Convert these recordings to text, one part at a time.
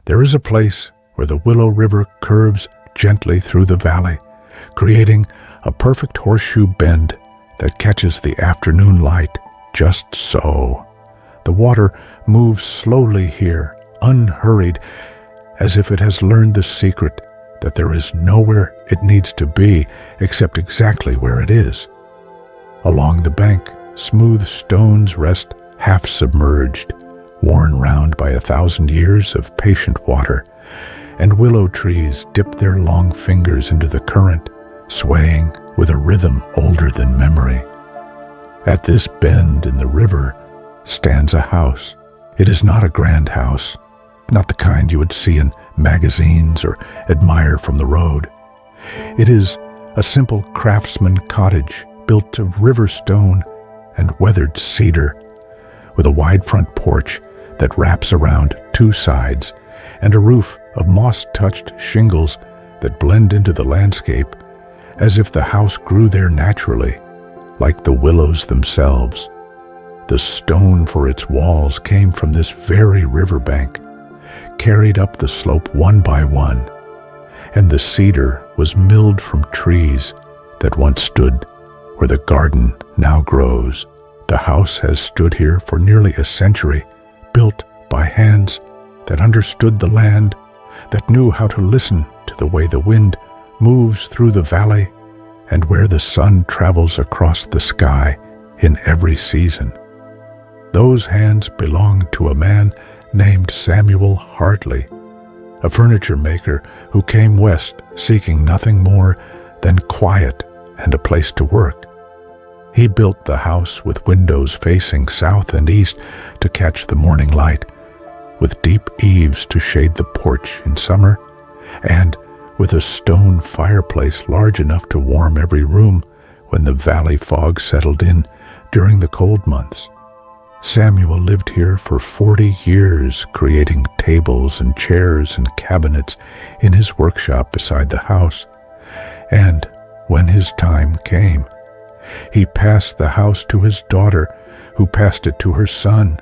There is a place where the Willow River curves gently through the valley, creating a perfect horseshoe bend that catches the afternoon light just so. The water moves slowly here, unhurried, as if it has learned the secret that there is nowhere it needs to be except exactly where it is. Along the bank, smooth stones rest half submerged, worn round by 1,000 years of patient water, and willow trees dip their long fingers into the current, swaying with a rhythm older than memory. At this bend in the river stands a house. It is not a grand house, not the kind you would see in magazines or admire from the road. It is a simple craftsman cottage built of river stone and weathered cedar, with a wide front porch that wraps around 2 sides and a roof of moss-touched shingles that blend into the landscape as if the house grew there naturally, like the willows themselves. The stone for its walls came from this very riverbank, carried up the slope one by one, and the cedar was milled from trees that once stood where the garden now grows. The house has stood here for nearly a century, built by hands that understood the land, that knew how to listen to the way the wind moves through the valley and where the sun travels across the sky in every season. Those hands belong to a man named Samuel Hartley, a furniture maker who came west seeking nothing more than quiet and a place to work. He built the house with windows facing south and east to catch the morning light, with deep eaves to shade the porch in summer, and with a stone fireplace large enough to warm every room when the valley fog settled in during the cold months. Samuel lived here for 40 years, creating tables and chairs and cabinets in his workshop beside the house. And when his time came, he passed the house to his daughter, who passed it to her son,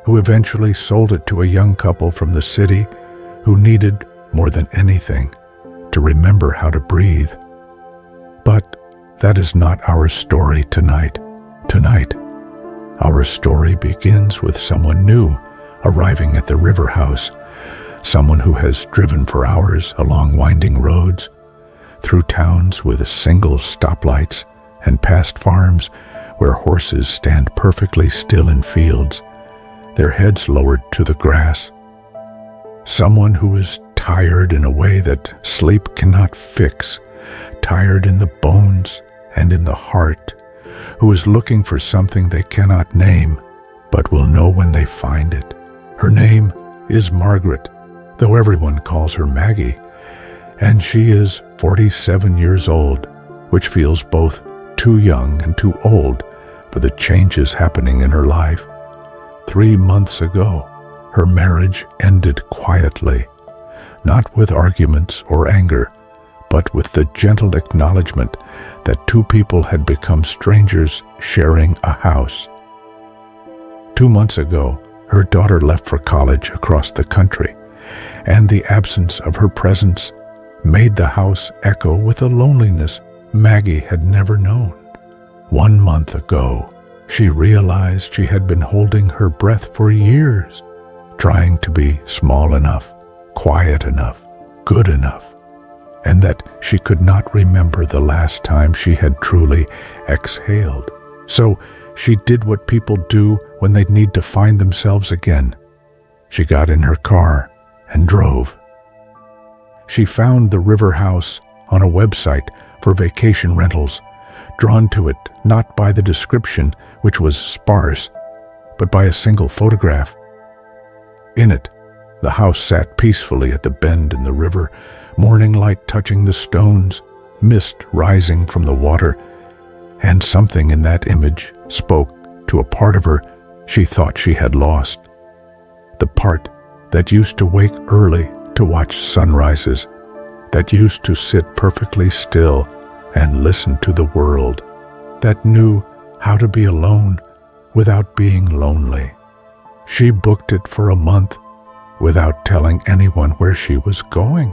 who eventually sold it to a young couple from the city who needed, more than anything, to remember how to breathe. But that is not our story tonight. Tonight, our story begins with someone new arriving at the river house, someone who has driven for hours along winding roads, through towns with single stoplights, and past farms where horses stand perfectly still in fields, their heads lowered to the grass. Someone who is tired in a way that sleep cannot fix, tired in the bones and in the heart, who is looking for something they cannot name, but will know when they find it. Her name is Margaret, though everyone calls her Maggie, and she is 47 years old, which feels both too young and too old for the changes happening in her life. 3 months ago, her marriage ended quietly, not with arguments or anger, but with the gentle acknowledgement that 2 people had become strangers sharing a house. 2 months ago, her daughter left for college across the country, and the absence of her presence made the house echo with a loneliness Maggie had never known. 1 month ago, she realized she had been holding her breath for years, trying to be small enough, quiet enough, good enough, and that she could not remember the last time she had truly exhaled. So she did what people do when they need to find themselves again. She got in her car and drove. She found the river house on a website for vacation rentals, drawn to it not by the description, which was sparse, but by a single photograph. In it, the house sat peacefully at the bend in the river, morning light touching the stones, mist rising from the water, and something in that image spoke to a part of her she thought she had lost. The part that used to wake early to watch sunrises, that used to sit perfectly still and listen to the world, that knew how to be alone without being lonely. She booked it for a month without telling anyone where she was going.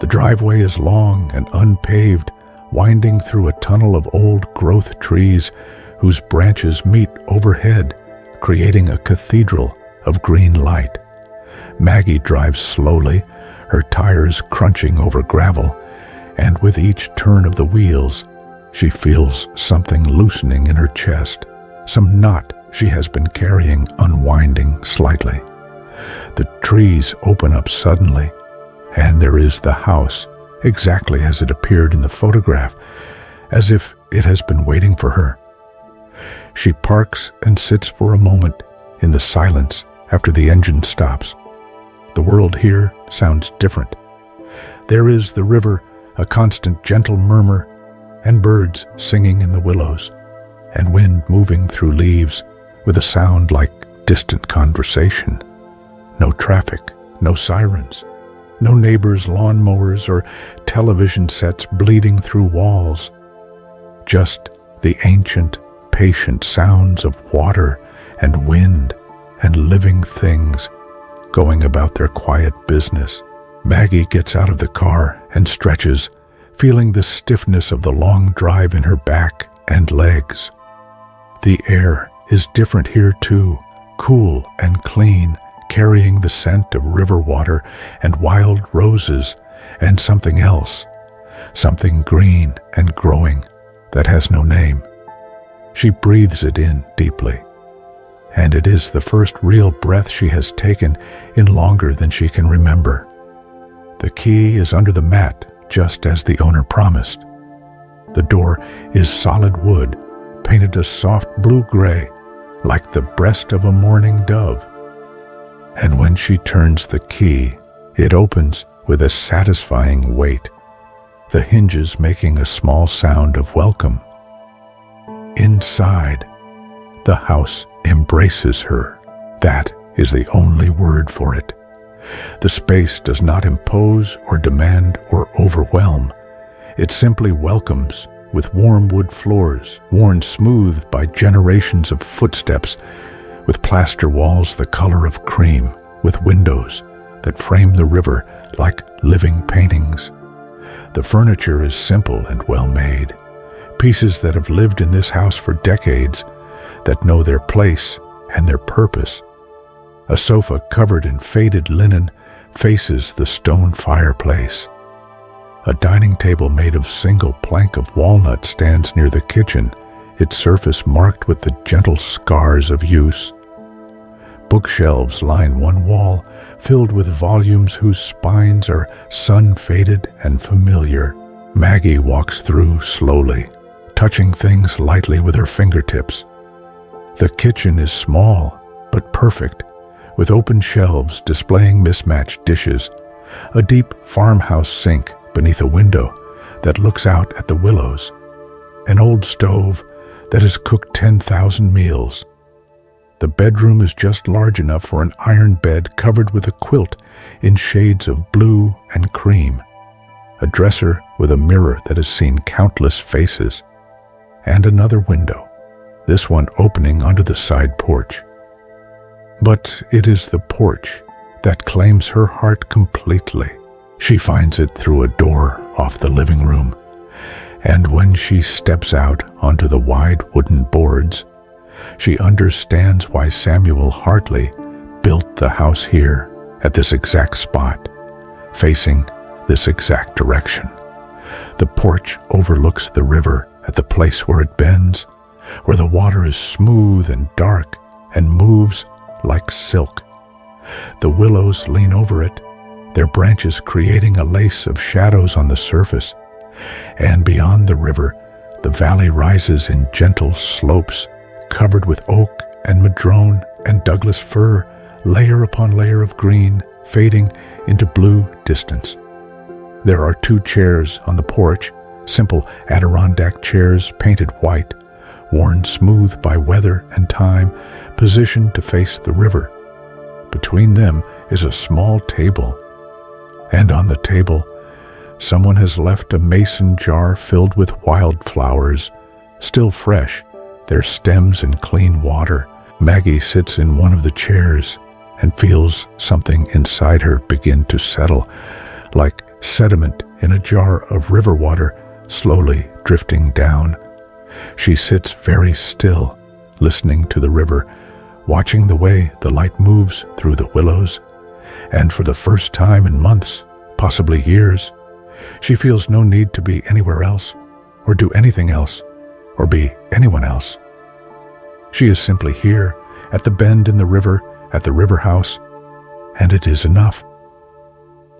The driveway is long and unpaved, winding through a tunnel of old-growth trees whose branches meet overhead, creating a cathedral of green light. Maggie drives slowly, her tires crunching over gravel, and with each turn of the wheels, she feels something loosening in her chest, some knot she has been carrying unwinding slightly. The trees open up suddenly, and there is the house, exactly as it appeared in the photograph, as if it has been waiting for her. She parks and sits for a moment in the silence after the engine stops. The world here sounds different. There is the river, a constant gentle murmur, and birds singing in the willows, and wind moving through leaves with a sound like distant conversation. No traffic, no sirens, no neighbors' lawnmowers or television sets bleeding through walls. Just the ancient, patient sounds of water and wind and living things going about their quiet business. Maggie gets out of the car and stretches, feeling the stiffness of the long drive in her back and legs. The air is different here too, cool and clean, carrying the scent of river water and wild roses and something else, something green and growing that has no name. She breathes it in deeply, and it is the first real breath she has taken in longer than she can remember. The key is under the mat, just as the owner promised. The door is solid wood, painted a soft blue-gray, like the breast of a mourning dove. And when she turns the key, it opens with a satisfying weight, the hinges making a small sound of welcome. Inside, the house embraces her. That is the only word for it. The space does not impose or demand or overwhelm. It simply welcomes, with warm wood floors worn smooth by generations of footsteps, with plaster walls the color of cream, with windows that frame the river like living paintings. The furniture is simple and well made, pieces that have lived in this house for decades, that know their place and their purpose. A sofa covered in faded linen faces the stone fireplace. A dining table made of single plank of walnut stands near the kitchen, its surface marked with the gentle scars of use. Bookshelves line one wall, filled with volumes whose spines are sun-faded and familiar. Maggie walks through slowly, touching things lightly with her fingertips. The kitchen is small, but perfect, with open shelves displaying mismatched dishes, a deep farmhouse sink beneath a window that looks out at the willows, an old stove that has cooked 10,000 meals. The bedroom is just large enough for an iron bed covered with a quilt in shades of blue and cream, a dresser with a mirror that has seen countless faces, and another window, this one opening onto the side porch. But it is the porch that claims her heart completely. She finds it through a door off the living room, and when she steps out onto the wide wooden boards, she understands why Samuel Hartley built the house here at this exact spot, facing this exact direction. The porch overlooks the river at the place where it bends, where the water is smooth and dark and moves like silk. The willows lean over it, their branches creating a lace of shadows on the surface, and beyond the river, the valley rises in gentle slopes covered with oak and madrone and Douglas fir, layer upon layer of green, fading into blue distance. There are 2 chairs on the porch, simple Adirondack chairs painted white, worn smooth by weather and time, positioned to face the river. Between them is a small table, and on the table, someone has left a mason jar filled with wildflowers, still fresh, their stems in clean water. Maggie sits in one of the chairs and feels something inside her begin to settle, like sediment in a jar of river water slowly drifting down. She sits very still, listening to the river, watching the way the light moves through the willows, and for the first time in months, possibly years, she feels no need to be anywhere else, or do anything else, or be anyone else. She is simply here, at the bend in the river, at the river house, and it is enough.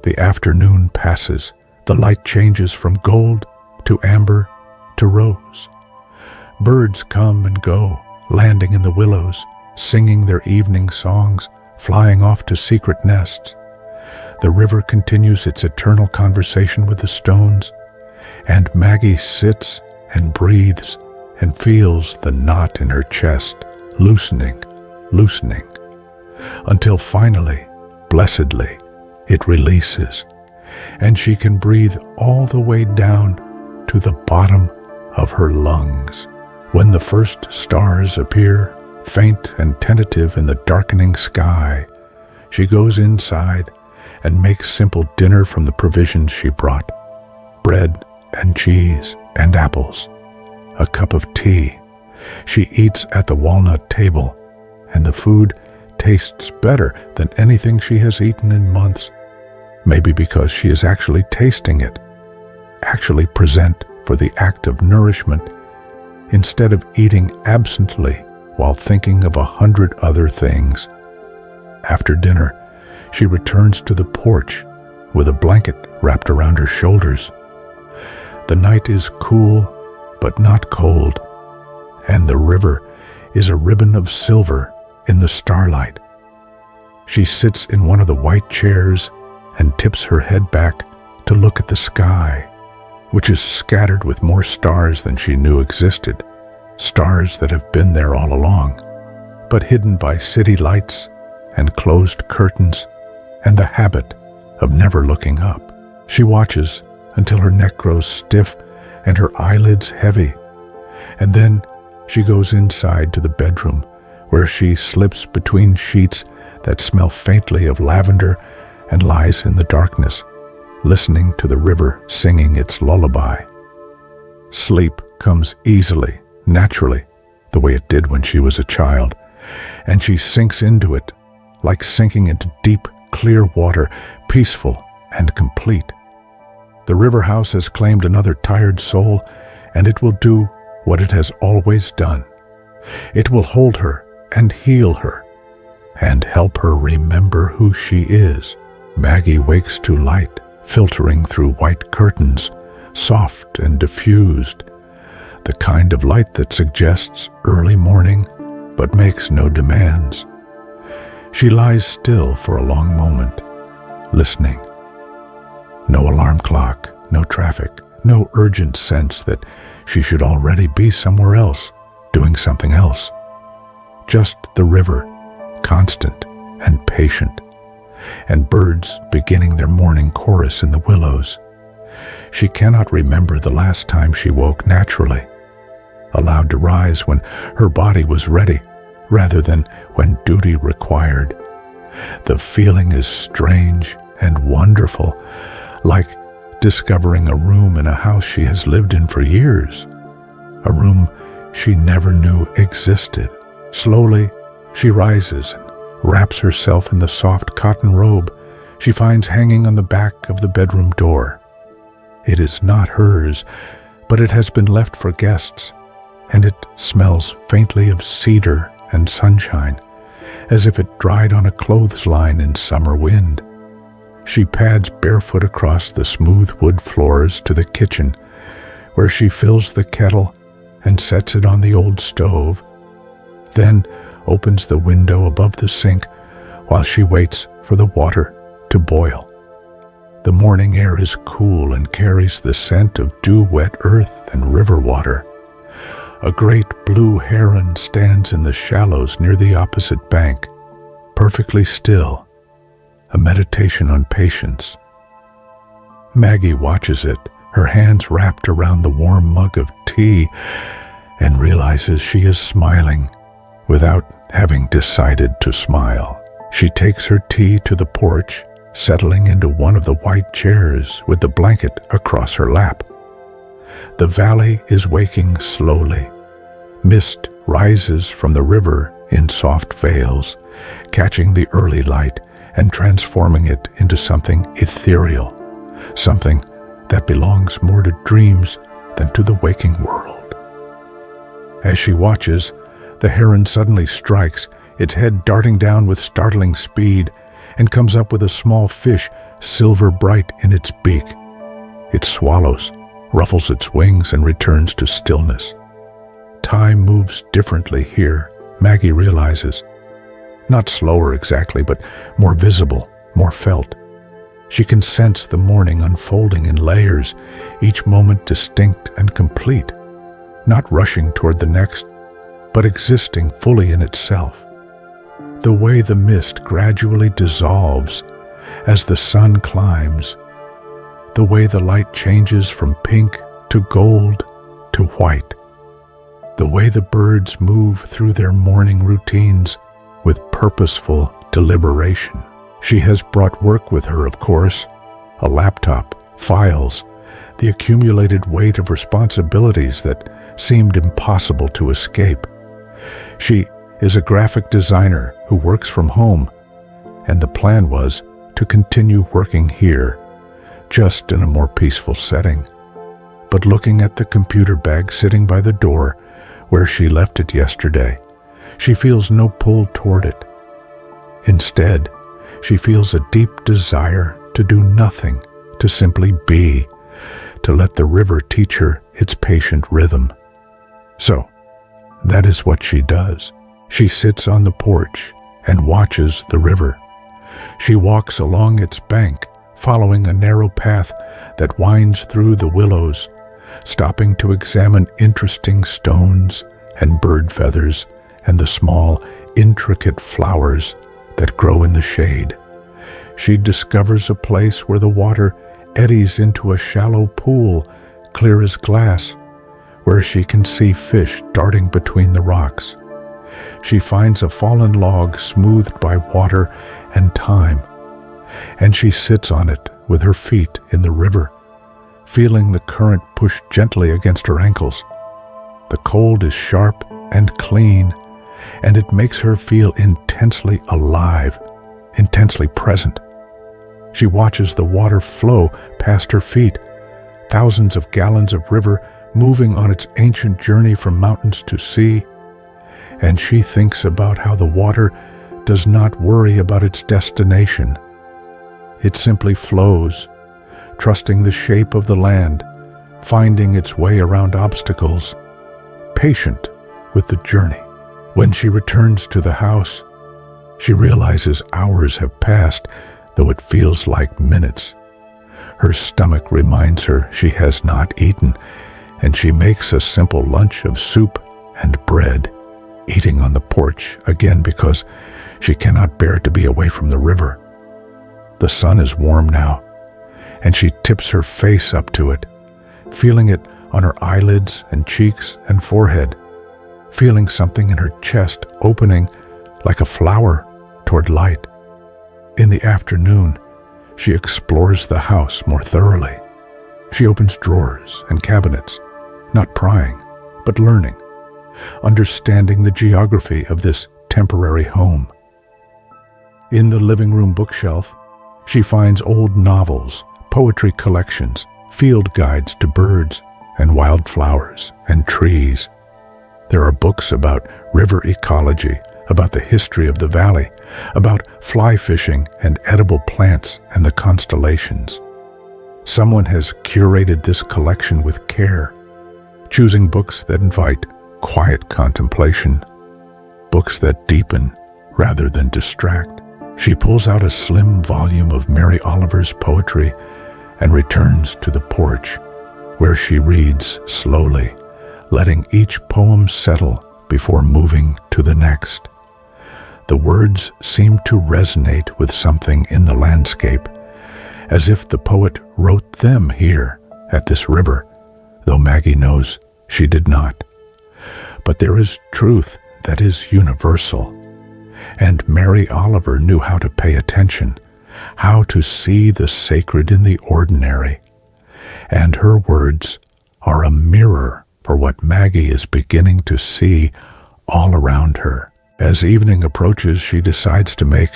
The afternoon passes, the light changes from gold to amber to rose. Birds come and go, landing in the willows, singing their evening songs, flying off to secret nests. The river continues its eternal conversation with the stones, and Maggie sits and breathes and feels the knot in her chest loosening, until finally, blessedly, it releases, and she can breathe all the way down to the bottom of her lungs. When the first stars appear, faint and tentative in the darkening sky, she goes inside and makes simple dinner from the provisions she brought: bread and cheese and apples, a cup of tea. She eats at the walnut table, and the food tastes better than anything she has eaten in months, maybe because she is actually tasting it, actually present for the act of nourishment, instead of eating absently while thinking of 100 other things. After dinner, she returns to the porch with a blanket wrapped around her shoulders. The night is cool, but not cold, and the river is a ribbon of silver in the starlight. She sits in one of the white chairs and tips her head back to look at the sky, which is scattered with more stars than she knew existed, stars that have been there all along, but hidden by city lights and closed curtains and the habit of never looking up. She watches until her neck grows stiff and her eyelids heavy, and then she goes inside to the bedroom, where she slips between sheets that smell faintly of lavender and lies in the darkness, listening to the river singing its lullaby. Sleep comes easily, naturally, the way it did when she was a child, and she sinks into it, like sinking into deep, clear water, peaceful and complete. The river house has claimed another tired soul, and it will do what it has always done. It will hold her and heal her and help her remember who she is. Maggie wakes to light, filtering through white curtains, soft and diffused, the kind of light that suggests early morning but makes no demands. She lies still for a long moment, listening. No alarm clock, no traffic, no urgent sense that she should already be somewhere else, doing something else. Just the river, constant and patient, and birds beginning their morning chorus in the willows. She cannot remember the last time she woke naturally, allowed to rise when her body was ready, rather than when duty required. The feeling is strange and wonderful, like discovering a room in a house she has lived in for years, a room she never knew existed. Slowly, she rises and wraps herself in the soft cotton robe she finds hanging on the back of the bedroom door. It is not hers, but it has been left for guests, and it smells faintly of cedar and sunshine, as if it dried on a clothesline in summer wind. She pads barefoot across the smooth wood floors to the kitchen, where she fills the kettle and sets it on the old stove, then opens the window above the sink while she waits for the water to boil. The morning air is cool and carries the scent of dew-wet earth and river water. A great blue heron stands in the shallows near the opposite bank, perfectly still, a meditation on patience. Maggie watches it, her hands wrapped around the warm mug of tea, and realizes she is smiling without having decided to smile. She takes her tea to the porch, settling into one of the white chairs with the blanket across her lap. The valley is waking slowly. Mist rises from the river in soft veils, catching the early light and transforming it into something ethereal, something that belongs more to dreams than to the waking world. As she watches, the heron suddenly strikes, its head darting down with startling speed, and comes up with a small fish, silver bright in its beak. It swallows, ruffles its wings, and returns to stillness. Time moves differently here, Maggie realizes. Not slower exactly, but more visible, more felt. She can sense the morning unfolding in layers, each moment distinct and complete, not rushing toward the next, but existing fully in itself. The way the mist gradually dissolves as the sun climbs, the way the light changes from pink to gold to white, the way the birds move through their morning routines with purposeful deliberation. She has brought work with her, of course, a laptop, files, the accumulated weight of responsibilities that seemed impossible to escape. She is a graphic designer who works from home, and the plan was to continue working here, just in a more peaceful setting. But looking at the computer bag sitting by the door where she left it yesterday, she feels no pull toward it. Instead, she feels a deep desire to do nothing, to simply be, to let the river teach her its patient rhythm. So, that is what she does. She sits on the porch and watches the river. She walks along its bank, following a narrow path that winds through the willows, stopping to examine interesting stones and bird feathers and the small, intricate flowers that grow in the shade. She discovers a place where the water eddies into a shallow pool, clear as glass, where she can see fish darting between the rocks. She finds a fallen log smoothed by water and time, and she sits on it with her feet in the river, feeling the current push gently against her ankles. The cold is sharp and clean, and it makes her feel intensely alive, intensely present. She watches the water flow past her feet, thousands of gallons of river moving on its ancient journey from mountains to sea, and she thinks about how the water does not worry about its destination. It simply flows, trusting the shape of the land, finding its way around obstacles, patient with the journey. When she returns to the house, she realizes hours have passed, though it feels like minutes. Her stomach reminds her she has not eaten, and she makes a simple lunch of soup and bread, eating on the porch again because she cannot bear to be away from the river. The sun is warm now, and she tips her face up to it, feeling it on her eyelids and cheeks and forehead, feeling something in her chest opening like a flower toward light. In the afternoon, she explores the house more thoroughly. She opens drawers and cabinets, not prying, but learning, understanding the geography of this temporary home. In the living room bookshelf, she finds old novels, poetry collections, field guides to birds and wildflowers and trees. There are books about river ecology, about the history of the valley, about fly fishing and edible plants and the constellations. Someone has curated this collection with care, choosing books that invite quiet contemplation, books that deepen rather than distract. She pulls out a slim volume of Mary Oliver's poetry and returns to the porch, where she reads slowly, letting each poem settle before moving to the next. The words seem to resonate with something in the landscape, as if the poet wrote them here at this river, though Maggie knows she did not. But there is truth that is universal, And Mary Oliver knew how to pay attention, how to see the sacred in the ordinary. And her words are a mirror for what Maggie is beginning to see all around her. As evening approaches, she decides to make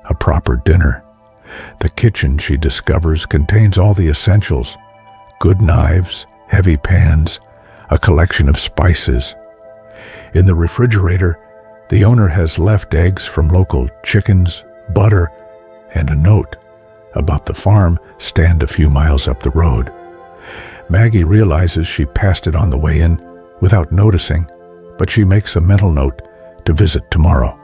a proper dinner. The kitchen, she discovers, contains all the essentials: good knives, heavy pans, a collection of spices. In the refrigerator, the owner has left eggs from local chickens, butter, and a note about the farm stand a few miles up the road. Maggie realizes she passed it on the way in without noticing, but she makes a mental note to visit tomorrow.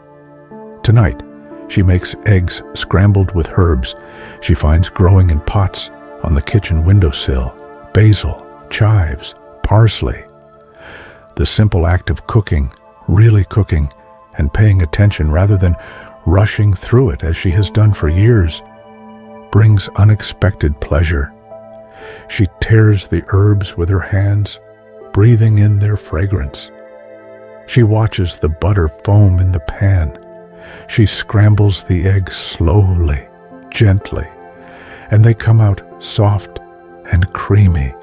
Tonight, she makes eggs scrambled with herbs she finds growing in pots on the kitchen windowsill: basil, chives, parsley. The simple act of cooking, really cooking, and paying attention rather than rushing through it as she has done for years, brings unexpected pleasure. She tears the herbs with her hands, breathing in their fragrance. She watches the butter foam in the pan. She scrambles the eggs slowly, gently, and they come out soft and creamy,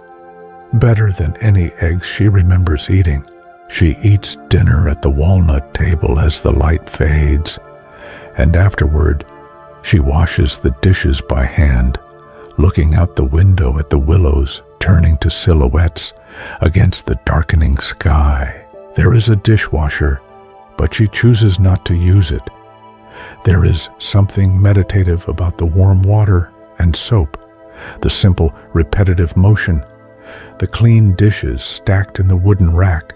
better than any eggs she remembers eating. She eats dinner at the walnut table as the light fades, and afterward, she washes the dishes by hand, looking out the window at the willows turning to silhouettes against the darkening sky. There is a dishwasher, but she chooses not to use it. There is something meditative about the warm water and soap, the simple, repetitive motion, the clean dishes stacked in the wooden rack.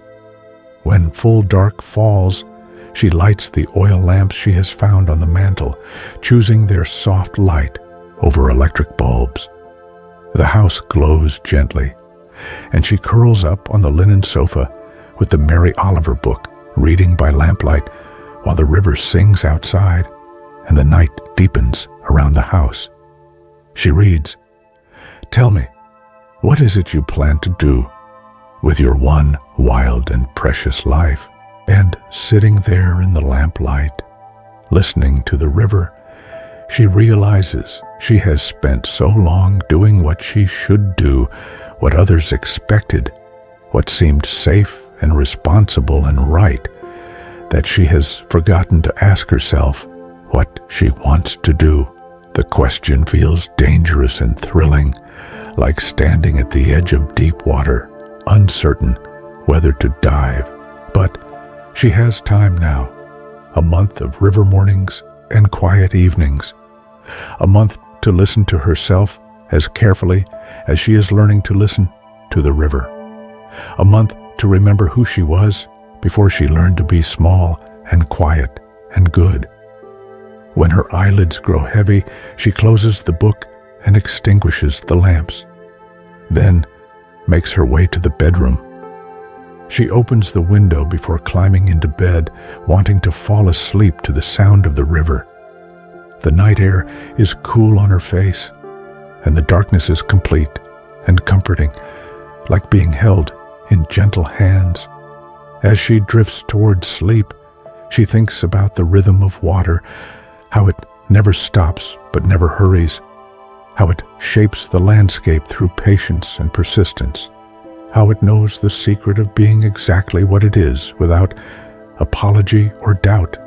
When full dark falls, she lights the oil lamps she has found on the mantel, choosing their soft light over electric bulbs. The house glows gently, and she curls up on the linen sofa with the Mary Oliver book, reading by lamplight while the river sings outside and the night deepens around the house. She reads, "Tell me, what is it you plan to do with your one wild and precious life?" And sitting there in the lamplight, listening to the river, she realizes she has spent so long doing what she should do, what others expected, what seemed safe and responsible and right, that she has forgotten to ask herself what she wants to do. The question feels dangerous and thrilling, like standing at the edge of deep water, uncertain whether to dive. But she has time now, a month of river mornings and quiet evenings, a month to listen to herself as carefully as she is learning to listen to the river, a month to remember who she was before she learned to be small and quiet and good. When her eyelids grow heavy, she closes the book and extinguishes the lamps, then makes her way to the bedroom. She opens the window before climbing into bed, wanting to fall asleep to the sound of the river. The night air is cool on her face, and the darkness is complete and comforting, like being held in gentle hands. As she drifts towards sleep, she thinks about the rhythm of water, how it never stops but never hurries, how it shapes the landscape through patience and persistence, how it knows the secret of being exactly what it is without apology or doubt.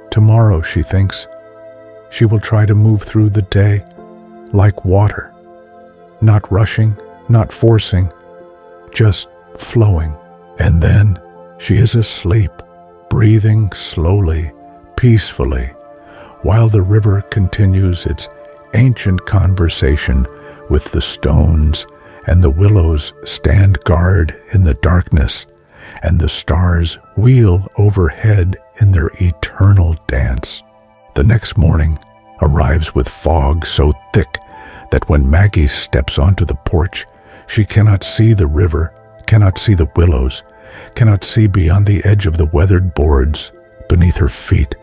Tomorrow, she thinks, she will try to move through the day like water, not rushing, not forcing, just flowing. And then she is asleep, breathing slowly, peacefully, while the river continues its ancient conversation with the stones, and the willows stand guard in the darkness, and the stars wheel overhead in their eternal dance. The next morning arrives with fog so thick that when Maggie steps onto the porch, she cannot see the river, cannot see the willows, cannot see beyond the edge of the weathered boards beneath her feet.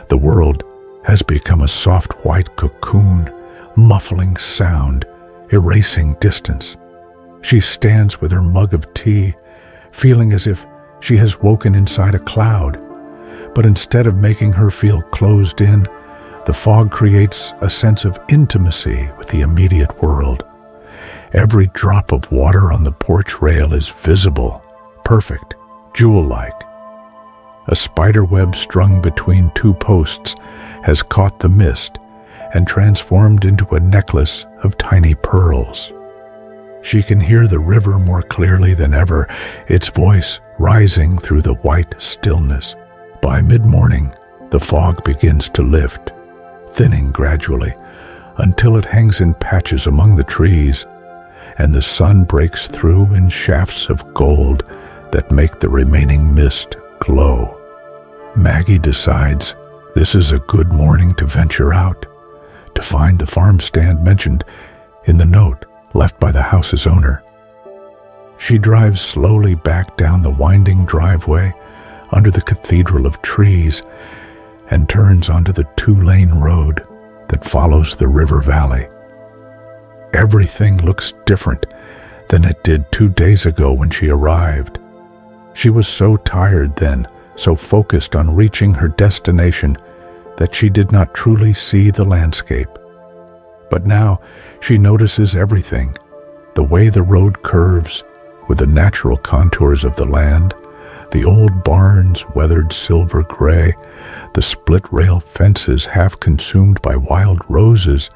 The world has become a soft white cocoon, muffling sound, erasing distance. She stands with her mug of tea, feeling as if she has woken inside a cloud, But instead of making her feel closed in, the fog creates a sense of intimacy with the immediate world. Every drop of water on the porch rail is visible, perfect, jewel-like. A spider web strung between two posts has caught the mist and transformed into a necklace of tiny pearls. She can hear the river more clearly than ever, its voice rising through the white stillness. By mid-morning, the fog begins to lift, thinning gradually, until it hangs in patches among the trees, and the sun breaks through in shafts of gold that make the remaining mist glow. Maggie decides this is a good morning to venture out, to find the farm stand mentioned in the note left by the house's owner. She drives slowly back down the winding driveway under the cathedral of trees and turns onto the two-lane road that follows the river valley. Everything looks different than it did 2 days ago when she arrived. She was so tired then, so focused on reaching her destination, that she did not truly see the landscape. But now she notices everything, the way the road curves with the natural contours of the land, the old barns weathered silver gray, the split-rail fences half consumed by wild roses,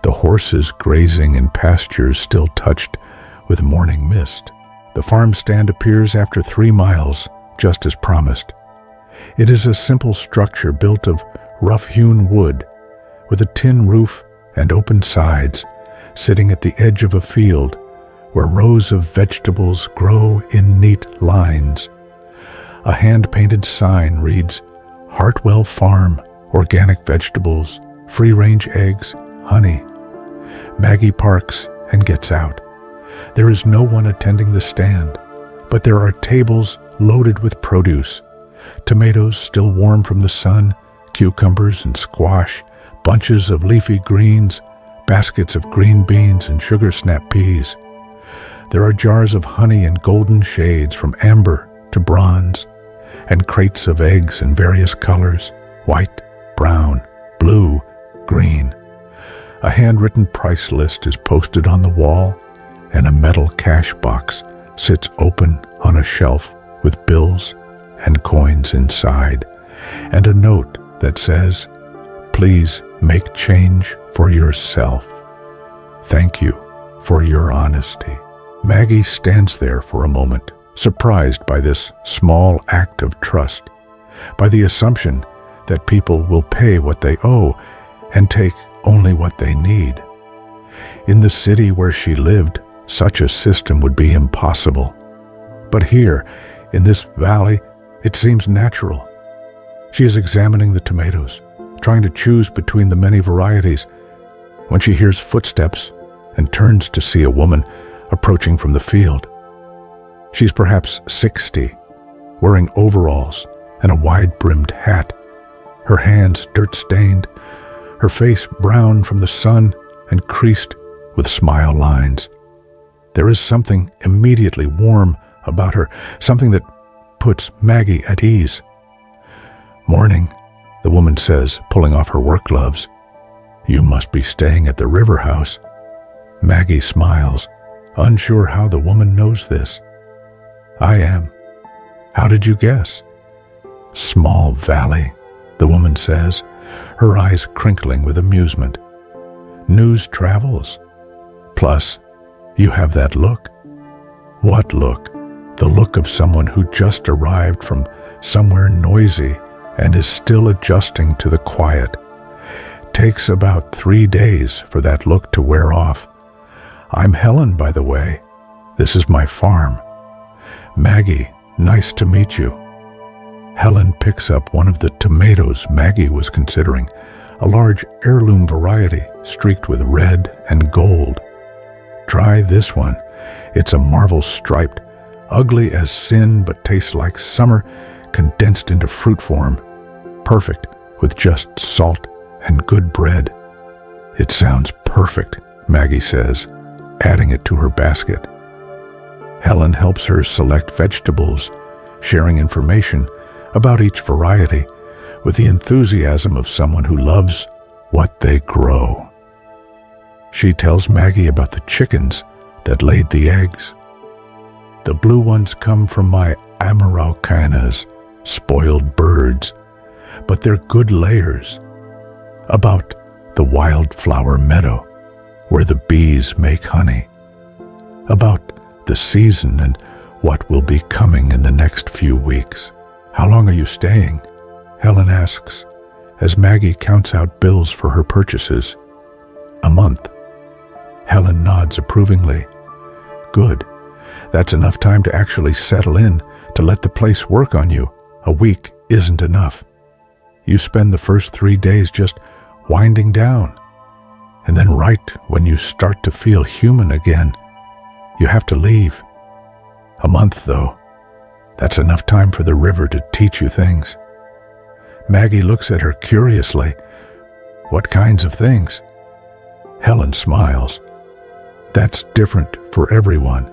the horses grazing in pastures still touched with morning mist. The farm stand appears after 3 miles, just as promised. It is a simple structure built of rough-hewn wood, with a tin roof and open sides, sitting at the edge of a field where rows of vegetables grow in neat lines. A hand-painted sign reads, "Hartwell Farm, organic vegetables, free-range eggs, honey." Maggie parks and gets out. There is no one attending the stand, but there are tables loaded with produce, tomatoes still warm from the sun, cucumbers and squash, bunches of leafy greens, baskets of green beans and sugar snap peas. There are jars of honey in golden shades from amber to bronze, and crates of eggs in various colors, white, brown, blue, green. A handwritten price list is posted on the wall, and a metal cash box sits open on a shelf with bills and coins inside, and a note that says, "Please make change for yourself. Thank you for your honesty." Maggie stands there for a moment, surprised by this small act of trust, by the assumption that people will pay what they owe and take only what they need. In the city where she lived, such a system would be impossible. But here, in this valley, it seems natural. She is examining the tomatoes, trying to choose between the many varieties, when she hears footsteps and turns to see a woman approaching from the field. She's perhaps 60, wearing overalls and a wide-brimmed hat, her hands dirt-stained, her face brown from the sun and creased with smile lines. There is something immediately warm about her, something that puts Maggie at ease. "Morning," the woman says, pulling off her work gloves. "You must be staying at the river house." Maggie smiles, unsure how the woman knows this. "I am. How did you guess?" "Small valley," the woman says, her eyes crinkling with amusement. "News travels. Plus, you have that look." "What look?" "The look of someone who just arrived from somewhere noisy and is still adjusting to the quiet. Takes about 3 days for that look to wear off. I'm Helen, by the way. This is my farm." "Maggie, nice to meet you." Helen picks up one of the tomatoes Maggie was considering, a large heirloom variety streaked with red and gold. "Try this one. It's a marvel striped, ugly as sin but tastes like summer condensed into fruit form. Perfect with just salt and good bread." "It sounds perfect," Maggie says, adding it to her basket. Helen helps her select vegetables, sharing information about each variety with the enthusiasm of someone who loves what they grow. She tells Maggie about the chickens that laid the eggs. The blue ones come from my Araucanas, spoiled birds, but they're good layers. About the wildflower meadow, where the bees make honey. About the season and what will be coming in the next few weeks. How long are you staying? Helen asks, as Maggie counts out bills for her purchases. A month. Helen nods approvingly. Good. That's enough time to actually settle in, to let the place work on you. A week isn't enough. You spend the first 3 days just winding down. And then right when you start to feel human again, you have to leave. A month, though. That's enough time for the river to teach you things. Maggie looks at her curiously. What kinds of things? Helen smiles. That's different for everyone.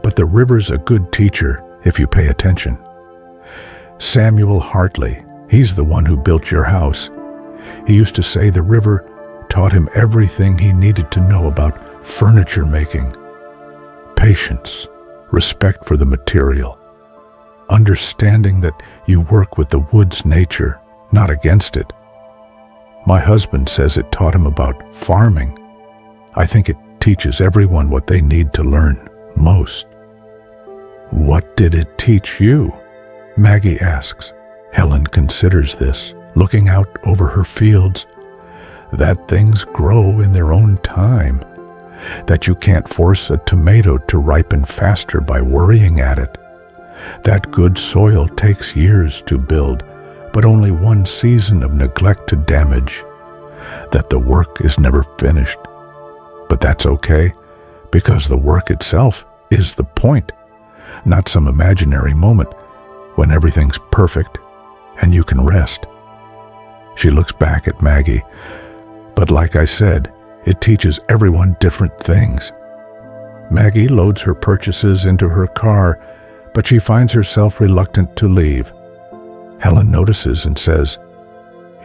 But the river's a good teacher if you pay attention. Samuel Hartley, he's the one who built your house. He used to say the river taught him everything he needed to know about furniture making. Patience, respect for the material, understanding that you work with the wood's nature, not against it. My husband says it taught him about farming. I think it teaches everyone what they need to learn most. What did it teach you? Maggie asks. Helen considers this, looking out over her fields, that things grow in their own time, that you can't force a tomato to ripen faster by worrying at it, that good soil takes years to build, but only one season of neglect to damage, that the work is never finished. But that's okay, because the work itself is the point, not some imaginary moment when everything's perfect and you can rest. She looks back at Maggie, but like I said, it teaches everyone different things. Maggie loads her purchases into her car, but she finds herself reluctant to leave. Helen notices and says,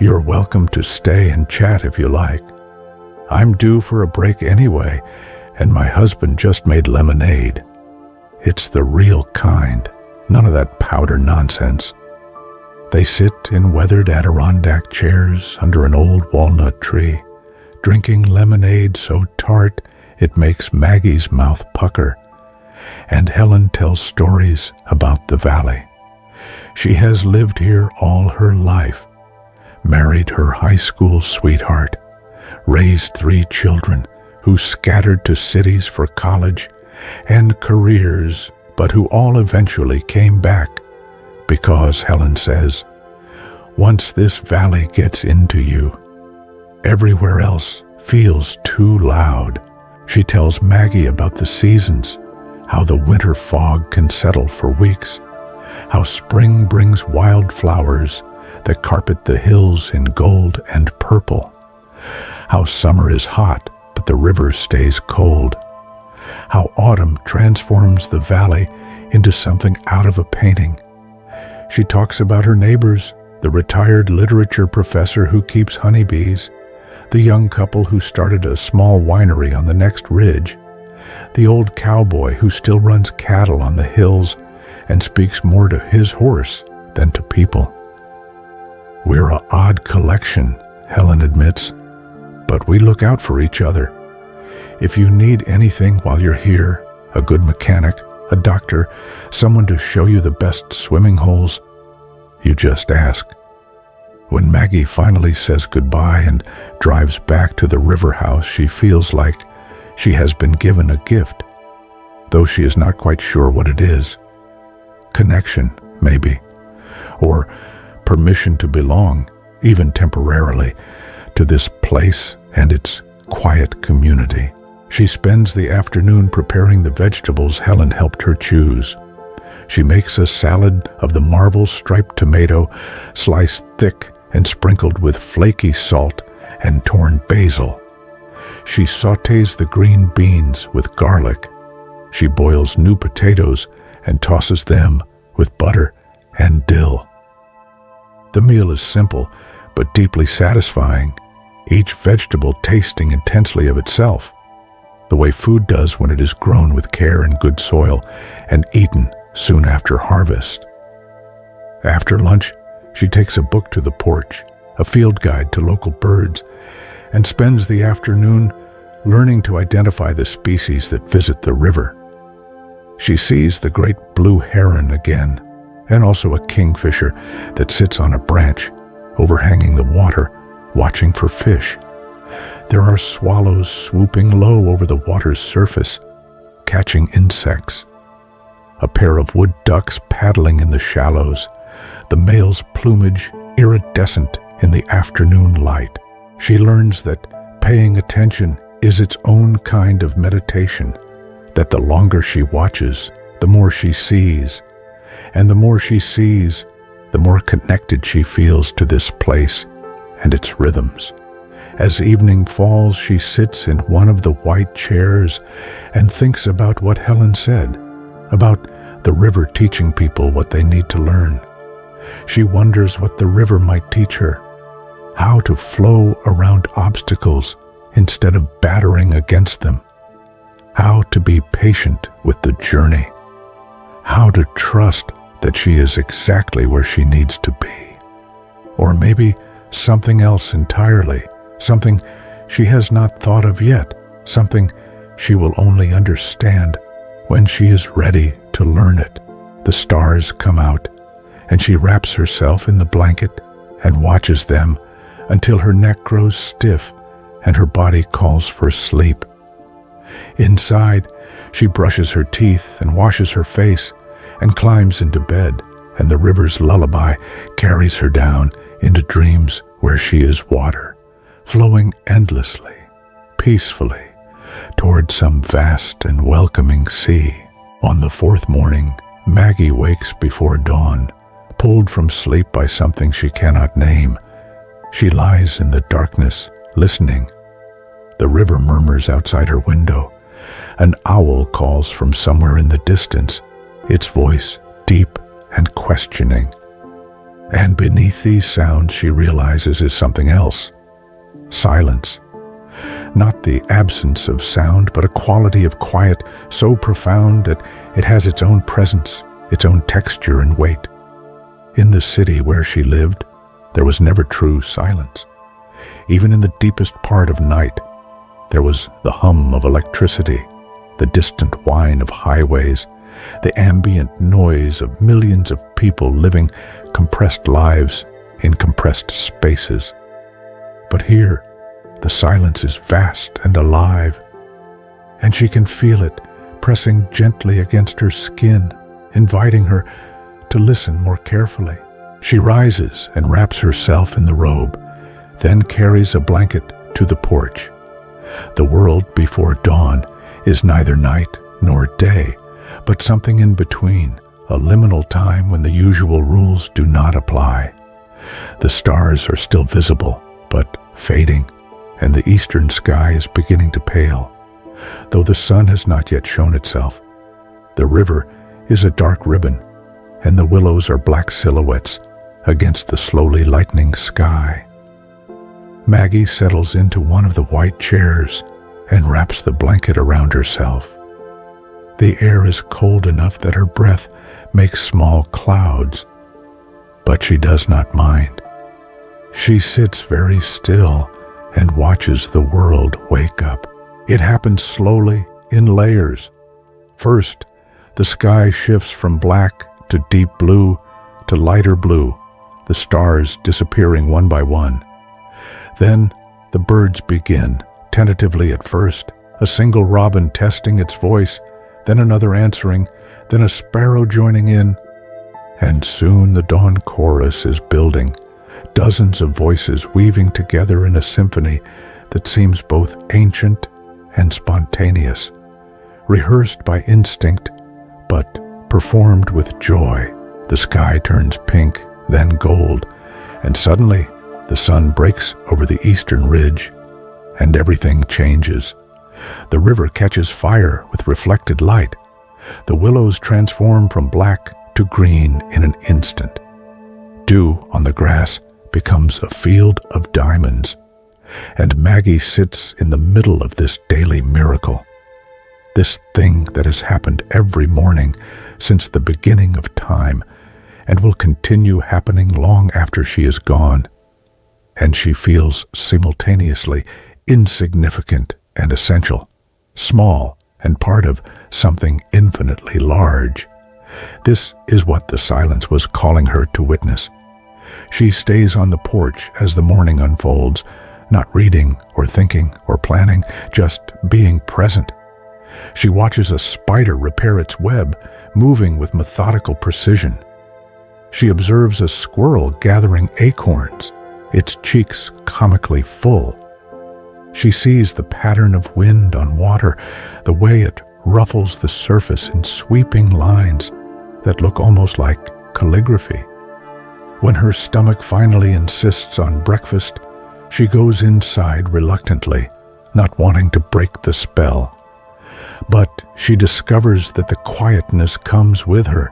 "You're welcome to stay and chat if you like. I'm due for a break anyway, and my husband just made lemonade. It's the real kind, none of that powder nonsense." They sit in weathered Adirondack chairs under an old walnut tree, drinking lemonade so tart it makes Maggie's mouth pucker, and Helen tells stories about the valley. She has lived here all her life, married her high school sweetheart, raised 3 children who scattered to cities for college and careers, but who all eventually came back because, Helen says, once this valley gets into you, everywhere else feels too loud. She tells Maggie about the seasons, how the winter fog can settle for weeks, how spring brings wild flowers that carpet the hills in gold and purple, how summer is hot but the river stays cold, how autumn transforms the valley into something out of a painting. She talks about her neighbors, the retired literature professor who keeps honeybees, the young couple who started a small winery on the next ridge, the old cowboy who still runs cattle on the hills and speaks more to his horse than to people. We're an odd collection, Helen admits, but we look out for each other. If you need anything while you're here, a good mechanic, a doctor, someone to show you the best swimming holes, you just ask. When Maggie finally says goodbye and drives back to the river house, she feels like she has been given a gift, though she is not quite sure what it is. Connection, maybe, or permission to belong, even temporarily, to this place and its quiet community. She spends the afternoon preparing the vegetables Helen helped her choose. She makes a salad of the marble-striped tomato, sliced thick and sprinkled with flaky salt and torn basil. She sautés the green beans with garlic. She boils new potatoes and tosses them with butter and dill. The meal is simple, but deeply satisfying, each vegetable tasting intensely of itself, the way food does when it is grown with care in good soil and eaten soon after harvest. After lunch, she takes a book to the porch, a field guide to local birds, and spends the afternoon learning to identify the species that visit the river. She sees the great blue heron again, and also a kingfisher that sits on a branch overhanging the water, watching for fish. There are swallows swooping low over the water's surface, catching insects. A pair of wood ducks paddling in the shallows, the male's plumage iridescent in the afternoon light. She learns that paying attention is its own kind of meditation, that the longer she watches, the more she sees, and the more she sees, the more connected she feels to this place and its rhythms. As evening falls, she sits in one of the white chairs and thinks about what Helen said, about the river teaching people what they need to learn. She wonders what the river might teach her, how to flow around obstacles instead of battering against them, how to be patient with the journey, how to trust that she is exactly where she needs to be. Or maybe something else entirely, something she has not thought of yet, something she will only understand when she is ready to learn it. The stars come out, and she wraps herself in the blanket and watches them until her neck grows stiff and her body calls for sleep. Inside, she brushes her teeth and washes her face and climbs into bed, and the river's lullaby carries her down into dreams where she is water, flowing endlessly, peacefully, toward some vast and welcoming sea. On the fourth morning, Maggie wakes before dawn, pulled from sleep by something she cannot name. She lies in the darkness, listening. The river murmurs outside her window. An owl calls from somewhere in the distance, its voice deep and questioning. And beneath these sounds she realizes is something else. Silence. Not the absence of sound, but a quality of quiet so profound that it has its own presence, its own texture and weight. In the city where she lived, there was never true silence. Even in the deepest part of night, there was the hum of electricity, the distant whine of highways, the ambient noise of millions of people living compressed lives in compressed spaces. But here, the silence is vast and alive, and she can feel it pressing gently against her skin, inviting her to listen more carefully. She rises and wraps herself in the robe, then carries a blanket to the porch. The world before dawn is neither night nor day, but something in between, a liminal time when the usual rules do not apply. The stars are still visible, but fading, and the eastern sky is beginning to pale, though the sun has not yet shown itself. The river is a dark ribbon, and the willows are black silhouettes against the slowly lightening sky. Maggie settles into one of the white chairs and wraps the blanket around herself. The air is cold enough that her breath makes small clouds, but she does not mind. She sits very still and watches the world wake up. It happens slowly, in layers. First, the sky shifts from black to deep blue to lighter blue, the stars disappearing one by one. Then the birds begin, tentatively at first, a single robin testing its voice, then another answering, then a sparrow joining in, and soon the dawn chorus is building, dozens of voices weaving together in a symphony that seems both ancient and spontaneous, rehearsed by instinct, but performed with joy. The sky turns pink, then gold, and suddenly the sun breaks over the eastern ridge, and everything changes. The river catches fire with reflected light. The willows transform from black to green in an instant. dew on the grass becomes a field of diamonds, and Maggie sits in the middle of this daily miracle, this thing that has happened every morning since the beginning of time and will continue happening long after she is gone. And she feels simultaneously insignificant and essential, small and part of something infinitely large. This is what the silence was calling her to witness. She stays on the porch as the morning unfolds, not reading or thinking or planning, just being present. She watches a spider repair its web, moving with methodical precision. She observes a squirrel gathering acorns, its cheeks comically full. She sees the pattern of wind on water, the way it ruffles the surface in sweeping lines that look almost like calligraphy. When her stomach finally insists on breakfast, she goes inside reluctantly, not wanting to break the spell. But she discovers that the quietness comes with her,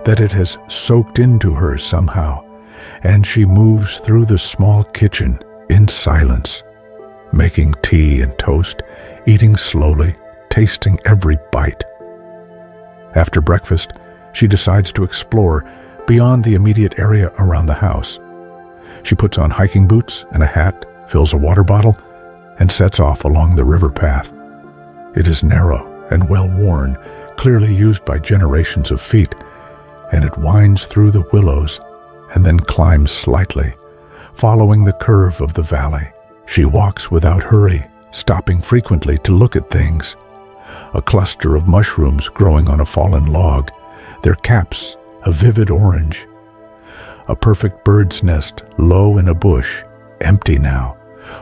that it has soaked into her somehow, and she moves through the small kitchen in silence, making tea and toast, eating slowly, tasting every bite. After breakfast, she decides to explore beyond the immediate area around the house. She puts on hiking boots and a hat, fills a water bottle, and sets off along the river path. It is narrow and well-worn, clearly used by generations of feet, and it winds through the willows and then climbs slightly, following the curve of the valley. She walks without hurry, stopping frequently to look at things. A cluster of mushrooms growing on a fallen log, their caps a vivid orange. A perfect bird's nest low in a bush, empty now,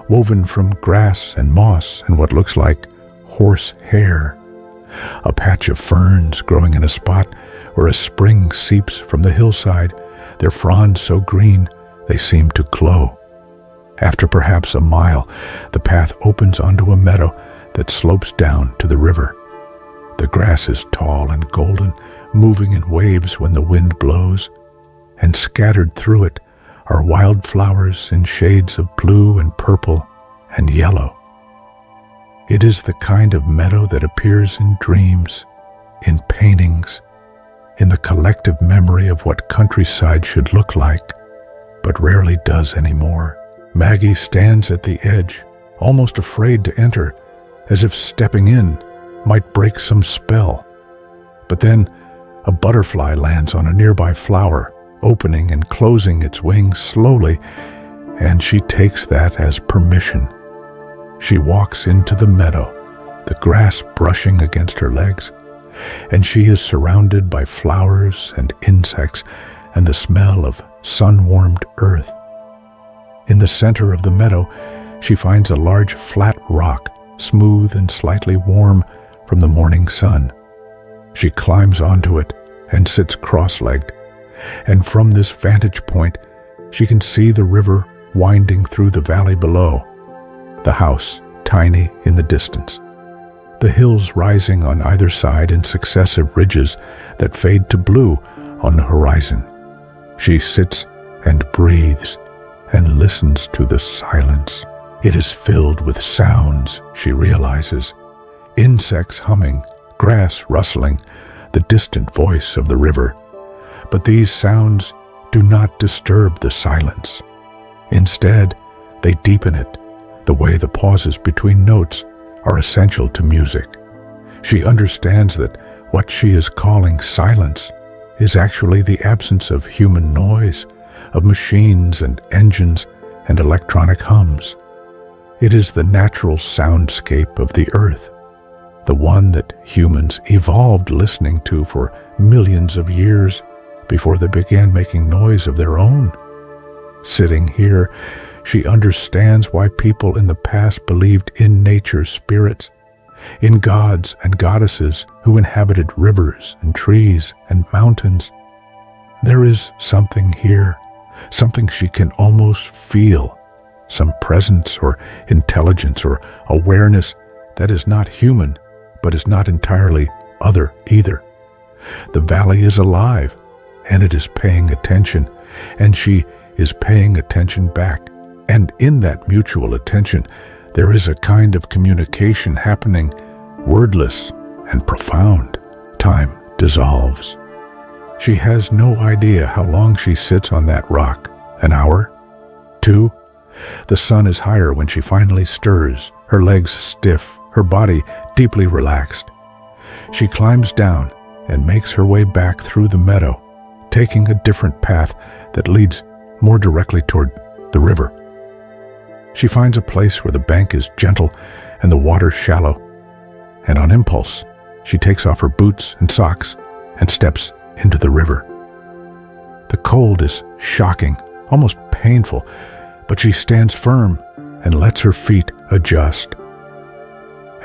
woven from grass and moss and what looks like horse hair. A patch of ferns growing in a spot where a spring seeps from the hillside, their fronds so green they seem to glow. After perhaps a mile, the path opens onto a meadow that slopes down to the river. The grass is tall and golden, moving in waves when the wind blows, and scattered through it are wildflowers in shades of blue and purple and yellow. It is the kind of meadow that appears in dreams, in paintings, in the collective memory of what countryside should look like, but rarely does anymore. Maggie stands at the edge, almost afraid to enter, as if stepping in might break some spell. But then a butterfly lands on a nearby flower, opening and closing its wings slowly, and she takes that as permission. She walks into the meadow, the grass brushing against her legs, and she is surrounded by flowers and insects and the smell of sun-warmed earth. In the center of the meadow, she finds a large flat rock, smooth and slightly warm from the morning sun. She climbs onto it and sits cross-legged, and from this vantage point, she can see the river winding through the valley below, the house tiny in the distance, the hills rising on either side in successive ridges that fade to blue on the horizon. She sits and breathes and listens to the silence. It is filled with sounds, she realizes. Insects humming, grass rustling, the distant voice of the river. But these sounds do not disturb the silence. Instead, they deepen it, the way the pauses between notes are essential to music. She understands that what she is calling silence is actually the absence of human noise, of machines and engines and electronic hums. It is the natural soundscape of the earth, the one that humans evolved listening to for millions of years before they began making noise of their own. Sitting here, she understands why people in the past believed in nature's spirits, in gods and goddesses who inhabited rivers and trees and mountains. There is something here, something she can almost feel, some presence or intelligence or awareness that is not human, but is not entirely other either. The valley is alive, and it is paying attention, and she is paying attention back. And in that mutual attention, there is a kind of communication happening, wordless and profound. Time dissolves. She has no idea how long she sits on that rock. An hour? 2? The sun is higher when she finally stirs, her legs stiff, her body deeply relaxed. She climbs down and makes her way back through the meadow, taking a different path that leads more directly toward the river. She finds a place where the bank is gentle and the water shallow, and on impulse, she takes off her boots and socks and steps into the river. The cold is shocking, almost painful, but she stands firm and lets her feet adjust.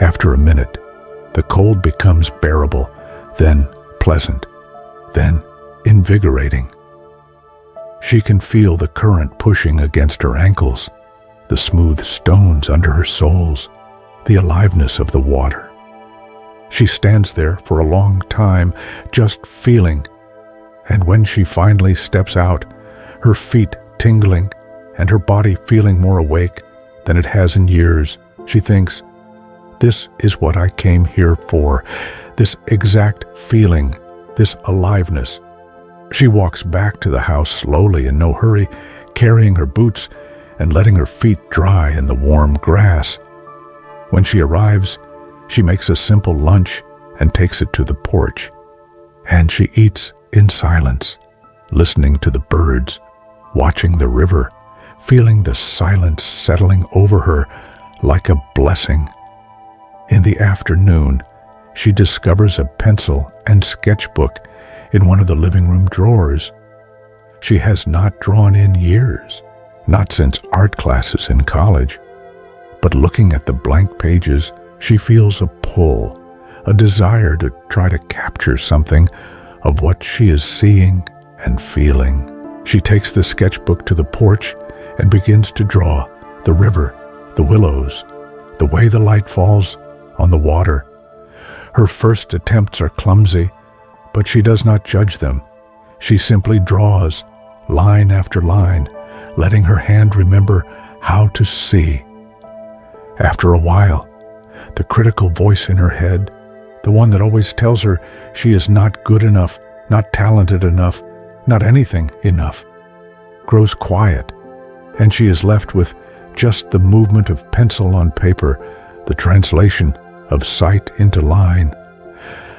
After a minute, the cold becomes bearable, then pleasant, then invigorating. She can feel the current pushing against her ankles, the smooth stones under her soles, the aliveness of the water. She stands there for a long time, just feeling, and when she finally steps out, her feet tingling and her body feeling more awake than it has in years, she thinks, "This is what I came here for, this exact feeling, this aliveness." She walks back to the house slowly, in no hurry, carrying her boots and letting her feet dry in the warm grass. When she arrives, she makes a simple lunch and takes it to the porch. And she eats in silence, listening to the birds, watching the river, feeling the silence settling over her like a blessing. In the afternoon, she discovers a pencil and sketchbook in one of the living room drawers. She has not drawn in years, not since art classes in college. But looking at the blank pages, she feels a pull, a desire to try to capture something of what she is seeing and feeling. She takes the sketchbook to the porch and begins to draw the river, the willows, the way the light falls on the water. Her first attempts are clumsy, but she does not judge them. She simply draws, line after line, letting her hand remember how to see. After a while, the critical voice in her head, the one that always tells her she is not good enough, not talented enough, not anything enough, grows quiet, and she is left with just the movement of pencil on paper, the translation of sight into line,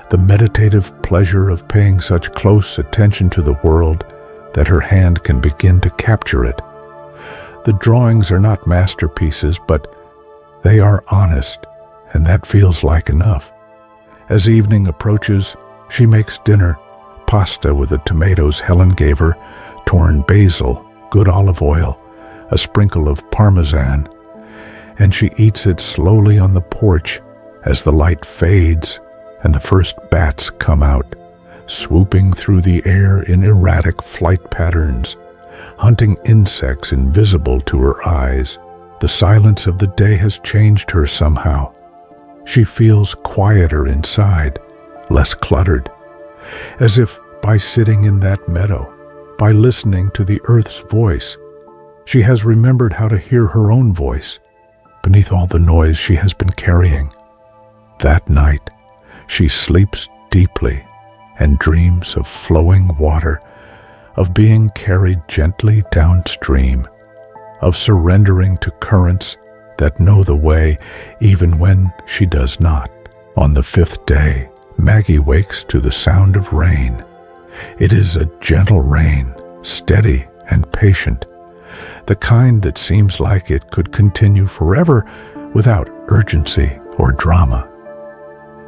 the meditative pleasure of paying such close attention to the world that her hand can begin to capture it. The drawings are not masterpieces, but they are honest, and that feels like enough. As evening approaches, she makes dinner, pasta with the tomatoes Helen gave her, torn basil, good olive oil, a sprinkle of parmesan, and she eats it slowly on the porch as the light fades and the first bats come out, swooping through the air in erratic flight patterns, hunting insects invisible to her eyes. The silence of the day has changed her somehow. She feels quieter inside, less cluttered, as if by sitting in that meadow, by listening to the earth's voice, she has remembered how to hear her own voice beneath all the noise she has been carrying. That night, she sleeps deeply and dreams of flowing water, of being carried gently downstream, of surrendering to currents that know the way even when she does not. On the 5th day, Maggie wakes to the sound of rain. It is a gentle rain, steady and patient, the kind that seems like it could continue forever without urgency or drama.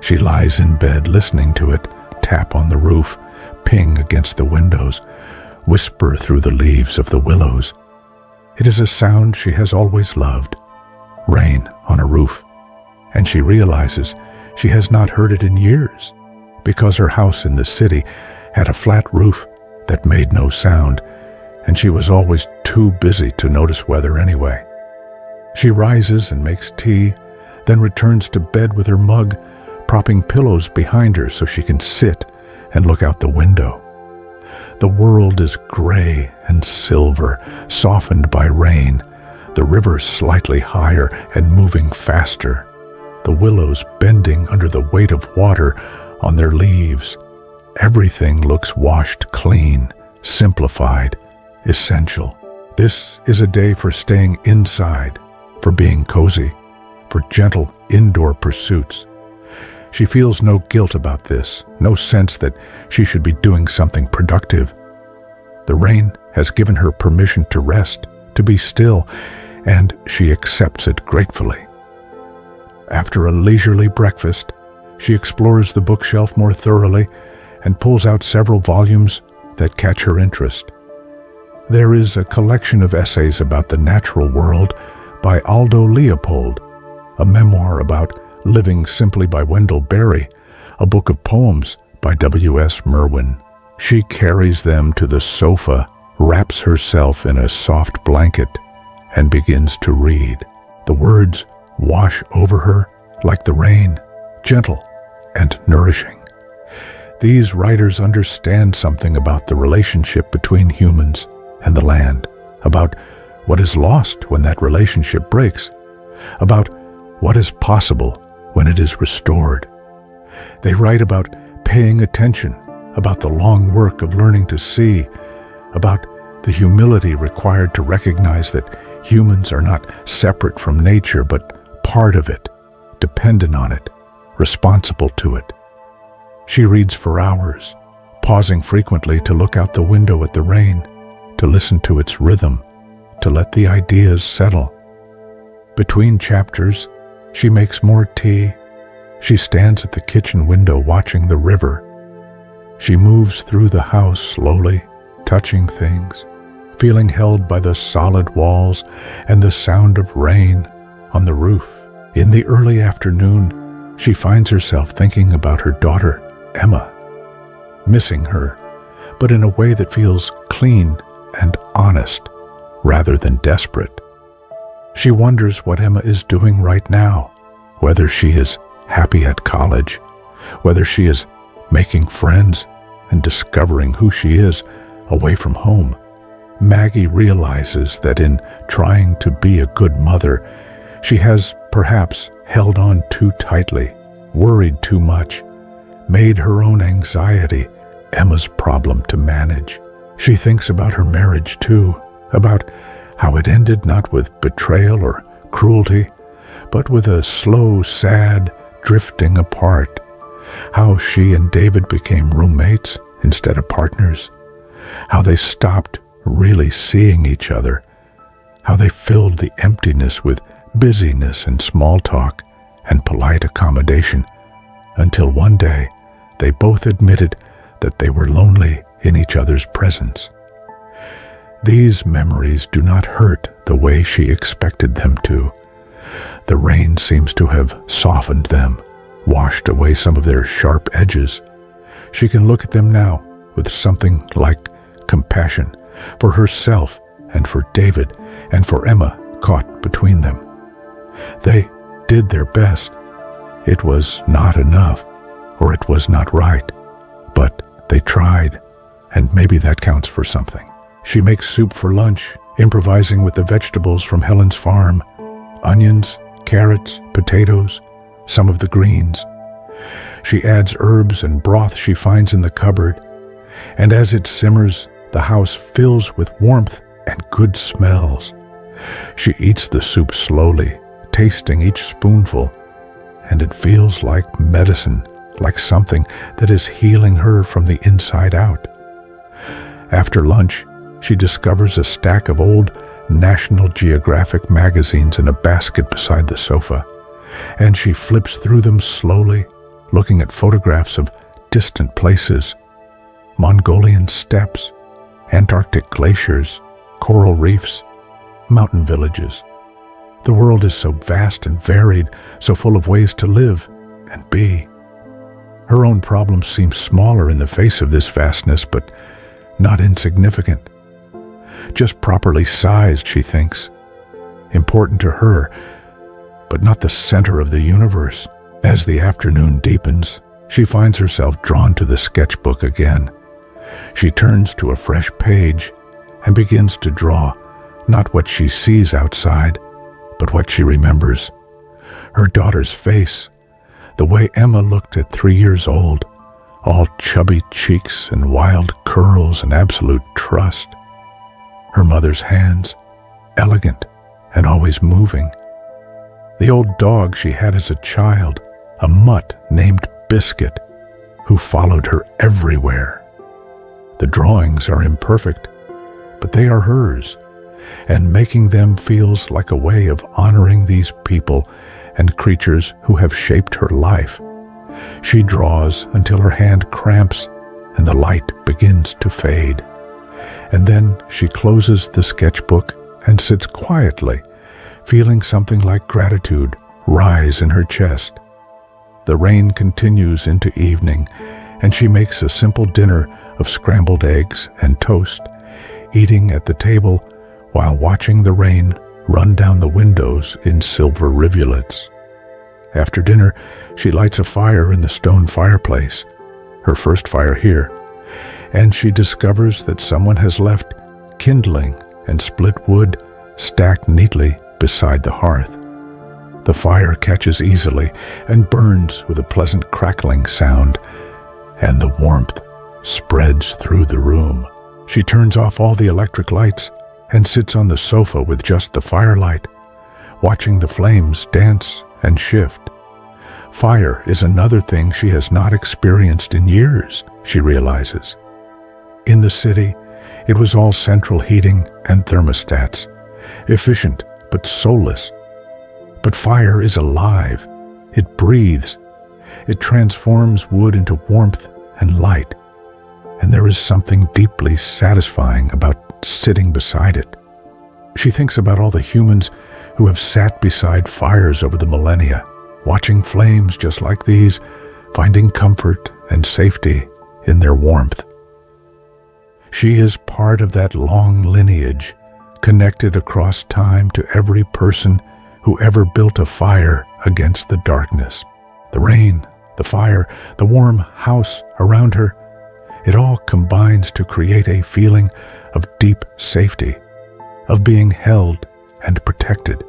She lies in bed listening to it tap on the roof, ping against the windows, whisper through the leaves of the willows. It is a sound she has always loved, rain on a roof, and she realizes she has not heard it in years because her house in the city had a flat roof that made no sound, and she was always too busy to notice weather anyway. She rises and makes tea, then returns to bed with her mug, propping pillows behind her so she can sit and look out the window. The world is gray and silver, softened by rain, the river slightly higher and moving faster, the willows bending under the weight of water on their leaves. Everything looks washed clean, simplified, essential. This is a day for staying inside, for being cozy, for gentle indoor pursuits. She feels no guilt about this, no sense that she should be doing something productive. The rain has given her permission to rest, to be still, and she accepts it gratefully. After a leisurely breakfast, she explores the bookshelf more thoroughly and pulls out several volumes that catch her interest. There is a collection of essays about the natural world by Aldo Leopold, a memoir about living simply by Wendell Berry, a book of poems by W.S. Merwin. She carries them to the sofa, wraps herself in a soft blanket, and begins to read. The words wash over her like the rain, gentle and nourishing. These writers understand something about the relationship between humans and the land, about what is lost when that relationship breaks, about what is possible when it is restored. They write about paying attention, about the long work of learning to see, about the humility required to recognize that humans are not separate from nature, but part of it, dependent on it, responsible to it. She reads for hours, pausing frequently to look out the window at the rain, to listen to its rhythm, to let the ideas settle. Between chapters, she makes more tea. She stands at the kitchen window watching the river. She moves through the house slowly, touching things, feeling held by the solid walls and the sound of rain on the roof. In the early afternoon, she finds herself thinking about her daughter, Emma, missing her, but in a way that feels clean and honest rather than desperate. She wonders what Emma is doing right now, whether she is happy at college, whether she is making friends and discovering who she is away from home. Maggie realizes that in trying to be a good mother, she has perhaps held on too tightly, worried too much, made her own anxiety Emma's problem to manage. She thinks about her marriage too, about how it ended not with betrayal or cruelty, but with a slow, sad drifting apart. How she and David became roommates instead of partners. How they stopped really seeing each other. How they filled the emptiness with busyness and small talk and polite accommodation, until one day they both admitted that they were lonely in each other's presence. These memories do not hurt the way she expected them to. The rain seems to have softened them, washed away some of their sharp edges. She can look at them now with something like compassion for herself and for David and for Emma caught between them. They did their best. It was not enough, or it was not right, but they tried, and maybe that counts for something. She makes soup for lunch, improvising with the vegetables from Helen's farm, onions, carrots, potatoes, some of the greens. She adds herbs and broth she finds in the cupboard, and as it simmers, the house fills with warmth and good smells. She eats the soup slowly, tasting each spoonful, and it feels like medicine, like something that is healing her from the inside out. After lunch, she discovers a stack of old National Geographic magazines in a basket beside the sofa, and she flips through them slowly, looking at photographs of distant places, Mongolian steppes, Antarctic glaciers, coral reefs, mountain villages. The world is so vast and varied, so full of ways to live and be. Her own problems seem smaller in the face of this vastness, but not insignificant. Just properly sized, she thinks. Important to her, but not the center of the universe. As the afternoon deepens, she finds herself drawn to the sketchbook again. She turns to a fresh page and begins to draw not what she sees outside, but what she remembers. Her daughter's face, the way Emma looked at 3 years old, all chubby cheeks and wild curls and absolute trust. Her mother's hands, elegant and always moving. The old dog she had as a child, a mutt named Biscuit, who followed her everywhere. The drawings are imperfect, but they are hers, and making them feels like a way of honoring these people and creatures who have shaped her life. She draws until her hand cramps and the light begins to fade. And then she closes the sketchbook and sits quietly, feeling something like gratitude rise in her chest. The rain continues into evening, and she makes a simple dinner of scrambled eggs and toast, eating at the table while watching the rain run down the windows in silver rivulets. After dinner, she lights a fire in the stone fireplace, her first fire here, and she discovers that someone has left kindling and split wood stacked neatly beside the hearth. The fire catches easily and burns with a pleasant crackling sound, and the warmth spreads through the room. She turns off all the electric lights and sits on the sofa with just the firelight, watching the flames dance and shift. Fire is another thing she has not experienced in years, she realizes. In the city, it was all central heating and thermostats, efficient but soulless. But fire is alive. It breathes. It transforms wood into warmth and light. And there is something deeply satisfying about sitting beside it. She thinks about all the humans who have sat beside fires over the millennia, watching flames just like these, finding comfort and safety in their warmth. She is part of that long lineage, connected across time to every person who ever built a fire against the darkness. The rain, the fire, the warm house around her, it all combines to create a feeling of deep safety, of being held and protected.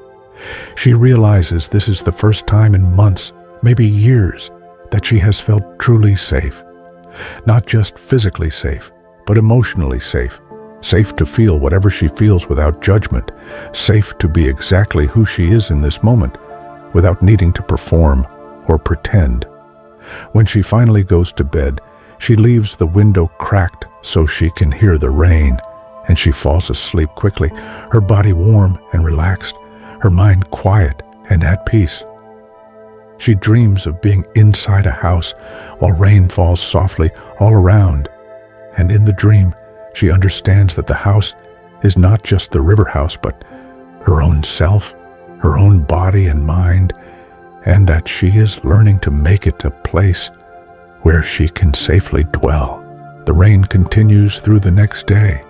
She realizes this is the first time in months, maybe years, that she has felt truly safe. Not just physically safe, but emotionally safe. Safe to feel whatever she feels without judgment. Safe to be exactly who she is in this moment, without needing to perform or pretend. When she finally goes to bed, she leaves the window cracked so she can hear the rain, and she falls asleep quickly, her body warm and relaxed, her mind quiet and at peace. She dreams of being inside a house while rain falls softly all around, and in the dream, she understands that the house is not just the river house, but her own self, her own body and mind, and that she is learning to make it a place where she can safely dwell. The rain continues through the next day,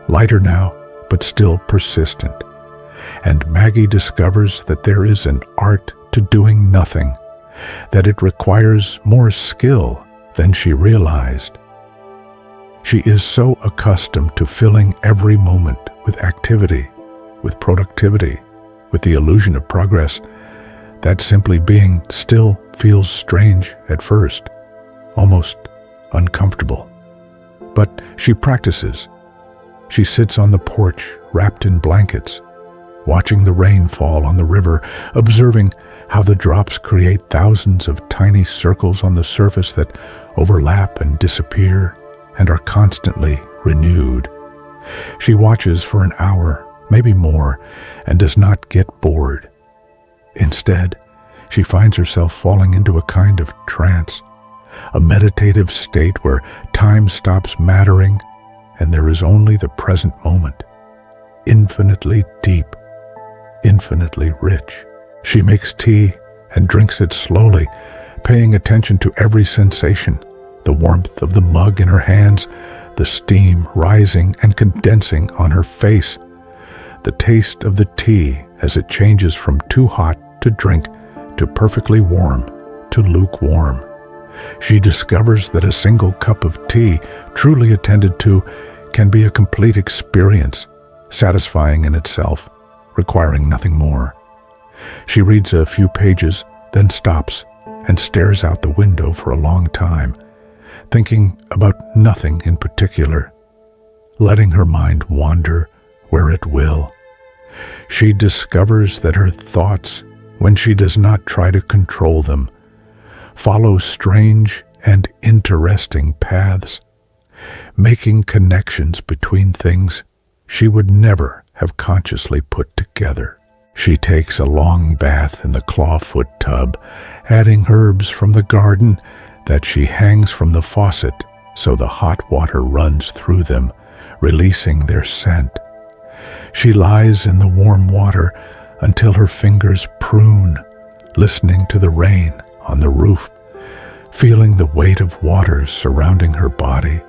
lighter now, but still persistent. And Maggie discovers that there is an art to doing nothing, that it requires more skill than she realized. She is so accustomed to filling every moment with activity, with productivity, with the illusion of progress, that simply being still feels strange at first, almost uncomfortable. But she practices. She sits on the porch, wrapped in blankets, watching the rain fall on the river, observing how the drops create thousands of tiny circles on the surface that overlap and disappear and are constantly renewed. She watches for an hour, maybe more, and does not get bored. Instead, she finds herself falling into a kind of trance, a meditative state where time stops mattering and there is only the present moment, infinitely deep, infinitely rich. She makes tea and drinks it slowly, paying attention to every sensation, the warmth of the mug in her hands, the steam rising and condensing on her face, the taste of the tea as it changes from too hot to drink to perfectly warm to lukewarm. She discovers that a single cup of tea, truly attended to, can be a complete experience, satisfying in itself, requiring nothing more. She reads a few pages, then stops and stares out the window for a long time, thinking about nothing in particular, letting her mind wander where it will. She discovers that her thoughts, when she does not try to control them, follow strange and interesting paths, making connections between things she would never have consciously put together. She takes a long bath in the clawfoot tub, adding herbs from the garden that she hangs from the faucet so the hot water runs through them, releasing their scent. She lies in the warm water until her fingers prune, listening to the rain on the roof, feeling the weight of waters surrounding her body.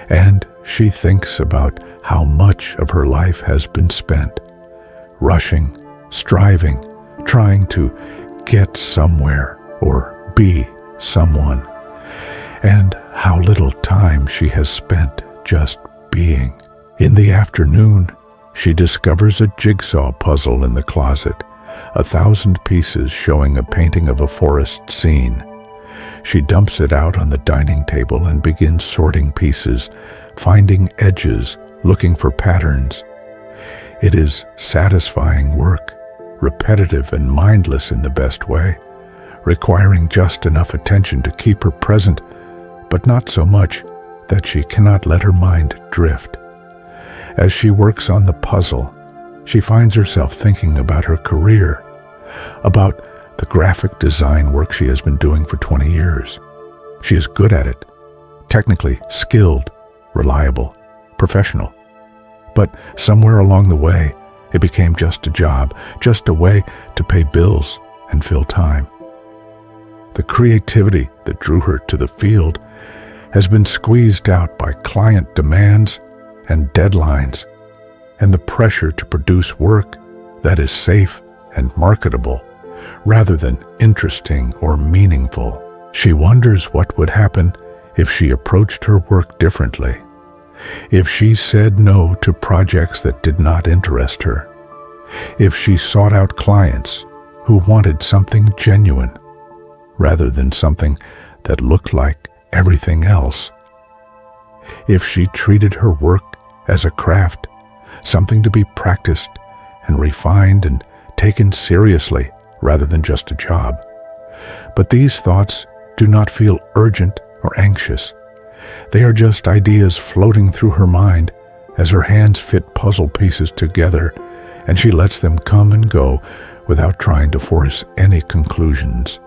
And she thinks about how much of her life has been spent rushing, striving, trying to get somewhere or be someone, and how little time she has spent just being. In the afternoon, she discovers a jigsaw puzzle in the closet, 1,000 pieces showing a painting of a forest scene. She dumps it out on the dining table and begins sorting pieces, finding edges, looking for patterns. It is satisfying work, repetitive and mindless in the best way, requiring just enough attention to keep her present, but not so much that she cannot let her mind drift. As she works on the puzzle, she finds herself thinking about her career, about the graphic design work she has been doing for 20 years. She is good at it, technically skilled, reliable, professional. But somewhere along the way, it became just a job, just a way to pay bills and fill time. The creativity that drew her to the field has been squeezed out by client demands and deadlines, and the pressure to produce work that is safe and marketable, rather than interesting or meaningful. She wonders what would happen if she approached her work differently, if she said no to projects that did not interest her, if she sought out clients who wanted something genuine, rather than something that looked like everything else, if she treated her work as a craft, something to be practiced and refined and taken seriously rather than just a job. But these thoughts do not feel urgent or anxious. They are just ideas floating through her mind as her hands fit puzzle pieces together, and she lets them come and go without trying to force any conclusions.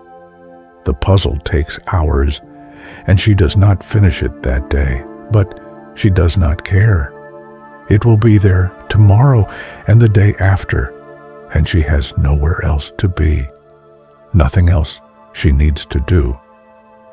The puzzle takes hours, and she does not finish it that day, but she does not care. It will be there tomorrow and the day after, and she has nowhere else to be. Nothing else she needs to do.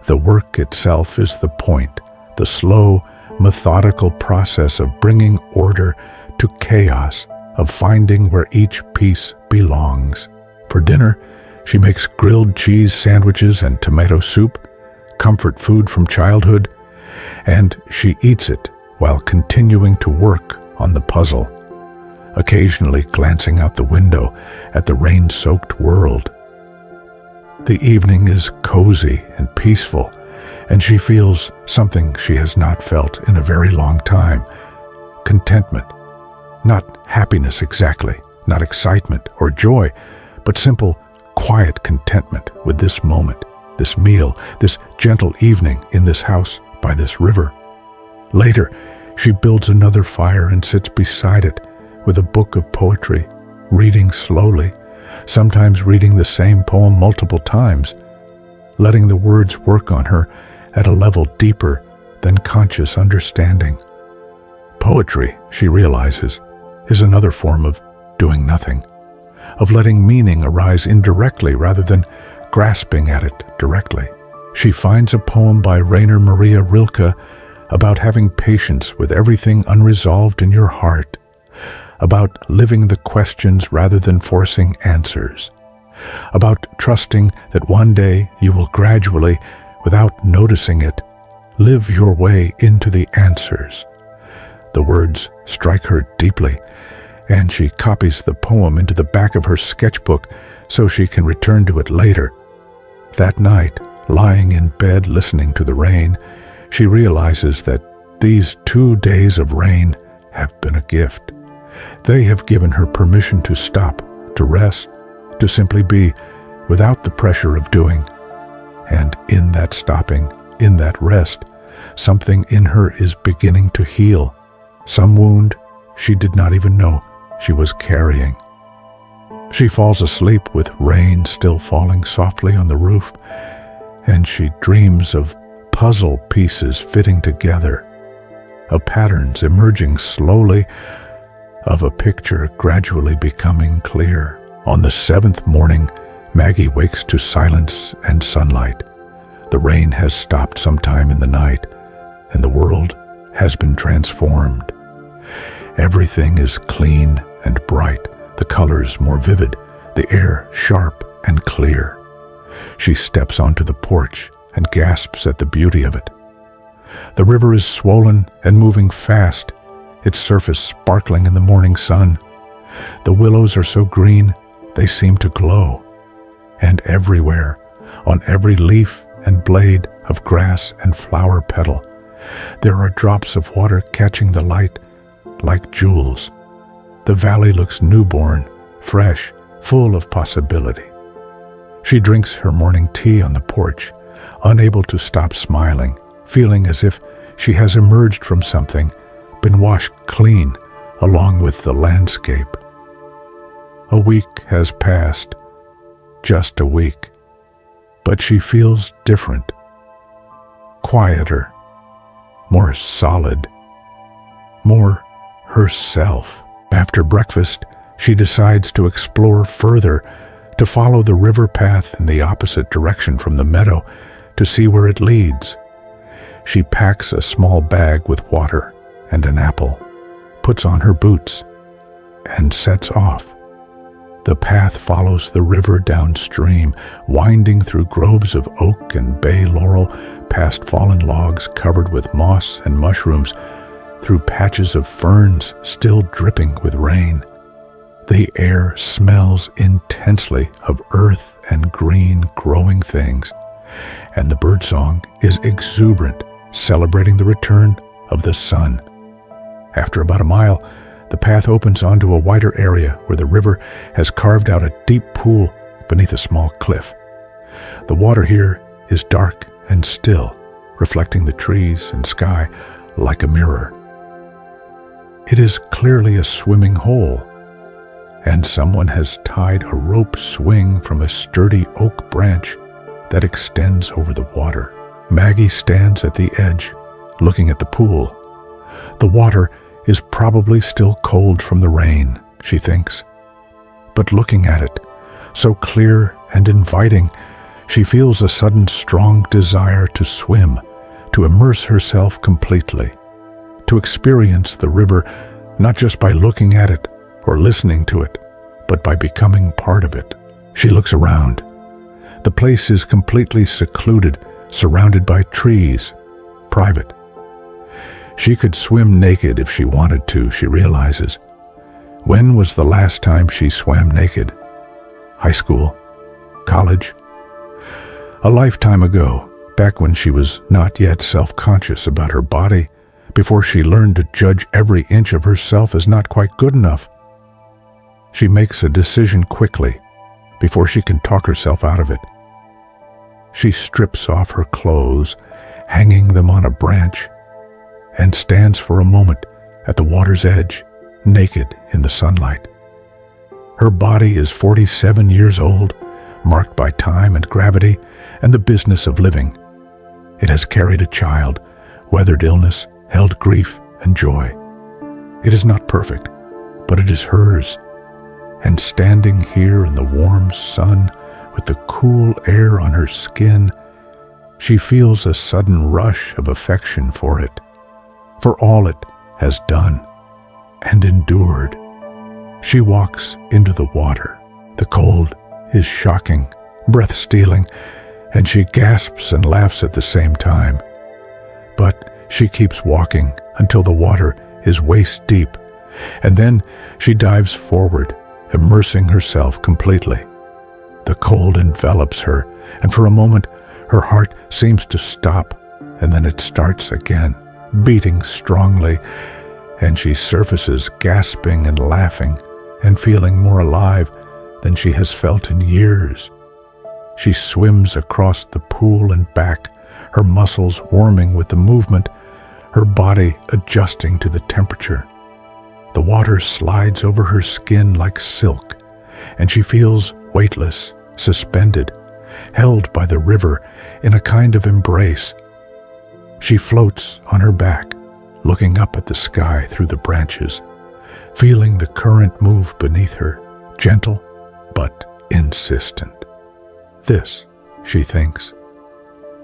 The work itself is the point, the slow, methodical process of bringing order to chaos, of finding where each piece belongs. For dinner, she makes grilled cheese sandwiches and tomato soup, comfort food from childhood, and she eats it while continuing to work on the puzzle, occasionally glancing out the window at the rain-soaked world. The evening is cozy and peaceful, and she feels something she has not felt in a very long time: contentment. Not happiness exactly, not excitement or joy, but simple, quiet contentment with this moment, this meal, this gentle evening in this house by this river. Later, she builds another fire and sits beside it with a book of poetry, reading slowly, sometimes reading the same poem multiple times, letting the words work on her at a level deeper than conscious understanding. Poetry, she realizes, is another form of doing nothing, of letting meaning arise indirectly rather than grasping at it directly. She finds a poem by Rainer Maria Rilke about having patience with everything unresolved in your heart, about living the questions rather than forcing answers, about trusting that one day you will gradually, without noticing it, live your way into the answers. The words strike her deeply, and she copies the poem into the back of her sketchbook so she can return to it later. That night, lying in bed listening to the rain, she realizes that these 2 days of rain have been a gift. They have given her permission to stop, to rest, to simply be, without the pressure of doing. And in that stopping, in that rest, something in her is beginning to heal. Some wound she did not even know she was carrying. She falls asleep with rain still falling softly on the roof, and she dreams of puzzle pieces fitting together, of patterns emerging slowly, of a picture gradually becoming clear. On the 7th morning, Maggie wakes to silence and sunlight. The rain has stopped sometime in the night, and the world has been transformed. Everything is clean and bright, the colors more vivid, the air sharp and clear. She steps onto the porch and gasps at the beauty of it. The river is swollen and moving fast, its surface sparkling in the morning sun. The willows are so green they seem to glow. And everywhere, on every leaf and blade of grass and flower petal, there are drops of water catching the light like jewels. The valley looks newborn, fresh, full of possibility. She drinks her morning tea on the porch, unable to stop smiling, feeling as if she has emerged from something, been washed clean along with the landscape. A week has passed, just a week, but she feels different, quieter, more solid, more herself. After breakfast, she decides to explore further, to follow the river path in the opposite direction from the meadow to see where it leads. She packs a small bag with water and an apple, puts on her boots, and sets off. The path follows the river downstream, winding through groves of oak and bay laurel, past fallen logs covered with moss and mushrooms, through patches of ferns still dripping with rain. The air smells intensely of earth and green growing things, and the birdsong is exuberant, celebrating the return of the sun. After about a mile, the path opens onto a wider area where the river has carved out a deep pool beneath a small cliff. The water here is dark and still, reflecting the trees and sky like a mirror. It is clearly a swimming hole, and someone has tied a rope swing from a sturdy oak branch that extends over the water. Maggie stands at the edge, looking at the pool. The water is probably still cold from the rain, she thinks. But looking at it, so clear and inviting, she feels a sudden strong desire to swim, to immerse herself completely, to experience the river not just by looking at it or listening to it, but by becoming part of it. She looks around. The place is completely secluded, surrounded by trees, private. She could swim naked if she wanted to, she realizes. When was the last time she swam naked? High school? College? A lifetime ago, back when she was not yet self-conscious about her body, before she learned to judge every inch of herself as not quite good enough. She makes a decision quickly, before she can talk herself out of it. She strips off her clothes, hanging them on a branch, and stands for a moment at the water's edge, naked in the sunlight. Her body is 47 years old, marked by time and gravity and the business of living. It has carried a child, weathered illness, held grief and joy. It is not perfect, but it is hers. And standing here in the warm sun, with the cool air on her skin, she feels a sudden rush of affection for it, for all it has done and endured. She walks into the water. The cold is shocking, breath-stealing, and she gasps and laughs at the same time. But she keeps walking until the water is waist deep, and then she dives forward, immersing herself completely. The cold envelops her, and for a moment her heart seems to stop, and then it starts again, beating strongly, and she surfaces gasping and laughing and feeling more alive than she has felt in years. She swims across the pool and back, her muscles warming with the movement, her body adjusting to the temperature. The water slides over her skin like silk, and she feels weightless, suspended, held by the river in a kind of embrace. She floats on her back, looking up at the sky through the branches, feeling the current move beneath her, gentle but insistent. This, she thinks,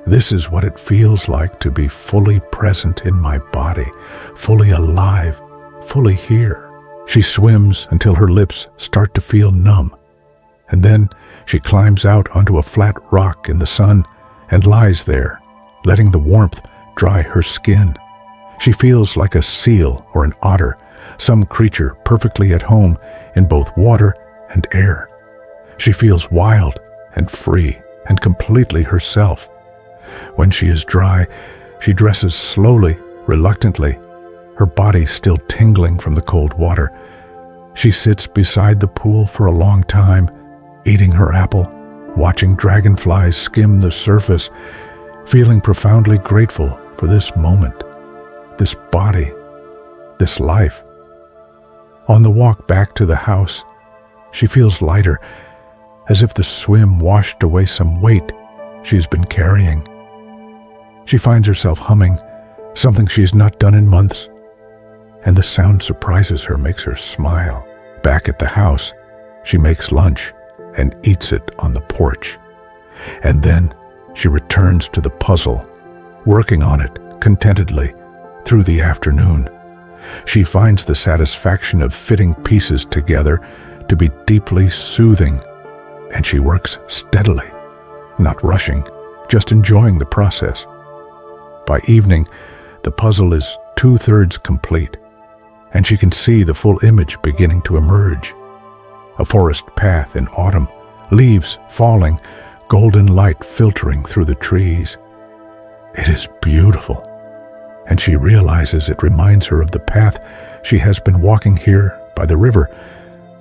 this is what it feels like to be fully present in my body, fully alive, fully here. She swims until her lips start to feel numb, and then she climbs out onto a flat rock in the sun and lies there, letting the warmth dry her skin. She feels like a seal or an otter, some creature perfectly at home in both water and air. She feels wild and free and completely herself. When she is dry, she dresses slowly, reluctantly, her body still tingling from the cold water. She sits beside the pool for a long time, eating her apple, watching dragonflies skim the surface, feeling profoundly grateful for this moment, this body, this life. On the walk back to the house, she feels lighter, as if the swim washed away some weight she's been carrying. She finds herself humming something she's not done in months, and the sound surprises her, makes her smile. Back at the house, she makes lunch and eats it on the porch. And then she returns to the puzzle, working on it contentedly through the afternoon. She finds the satisfaction of fitting pieces together to be deeply soothing, and she works steadily, not rushing, just enjoying the process. By evening, the puzzle is 2/3 complete, and she can see the full image beginning to emerge. A forest path in autumn, leaves falling, golden light filtering through the trees. It is beautiful, and she realizes it reminds her of the path she has been walking here by the river,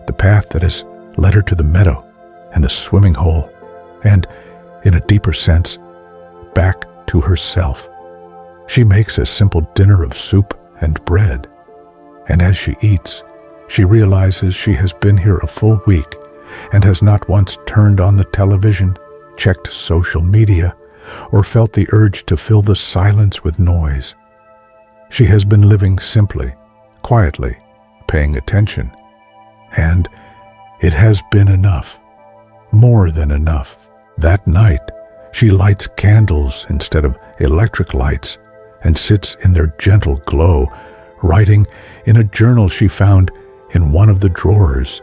the path that has led her to the meadow and the swimming hole, and, in a deeper sense, back to herself. She makes a simple dinner of soup and bread, and as she eats, she realizes she has been here a full week and has not once turned on the television, checked social media, or felt the urge to fill the silence with noise. She has been living simply, quietly, paying attention, and it has been enough, more than enough. That night, she lights candles instead of electric lights and sits in their gentle glow, writing in a journal she found in one of the drawers.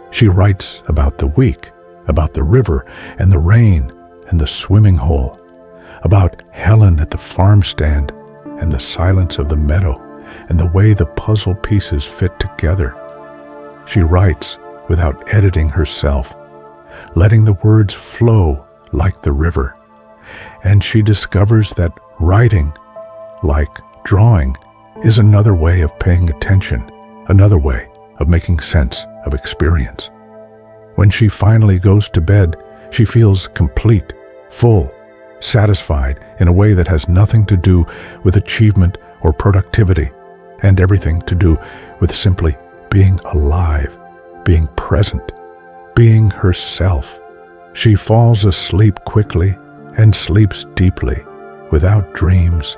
She writes about the week, about the river and the rain and the swimming hole, about Helen at the farm stand and the silence of the meadow and the way the puzzle pieces fit together. She writes without editing herself, letting the words flow like the river. And she discovers that writing, like drawing, is another way of paying attention, another way of making sense of experience. When she finally goes to bed, she feels complete, full, satisfied in a way that has nothing to do with achievement or productivity, and everything to do with simply being alive, being present, being herself. She falls asleep quickly and sleeps deeply, without dreams,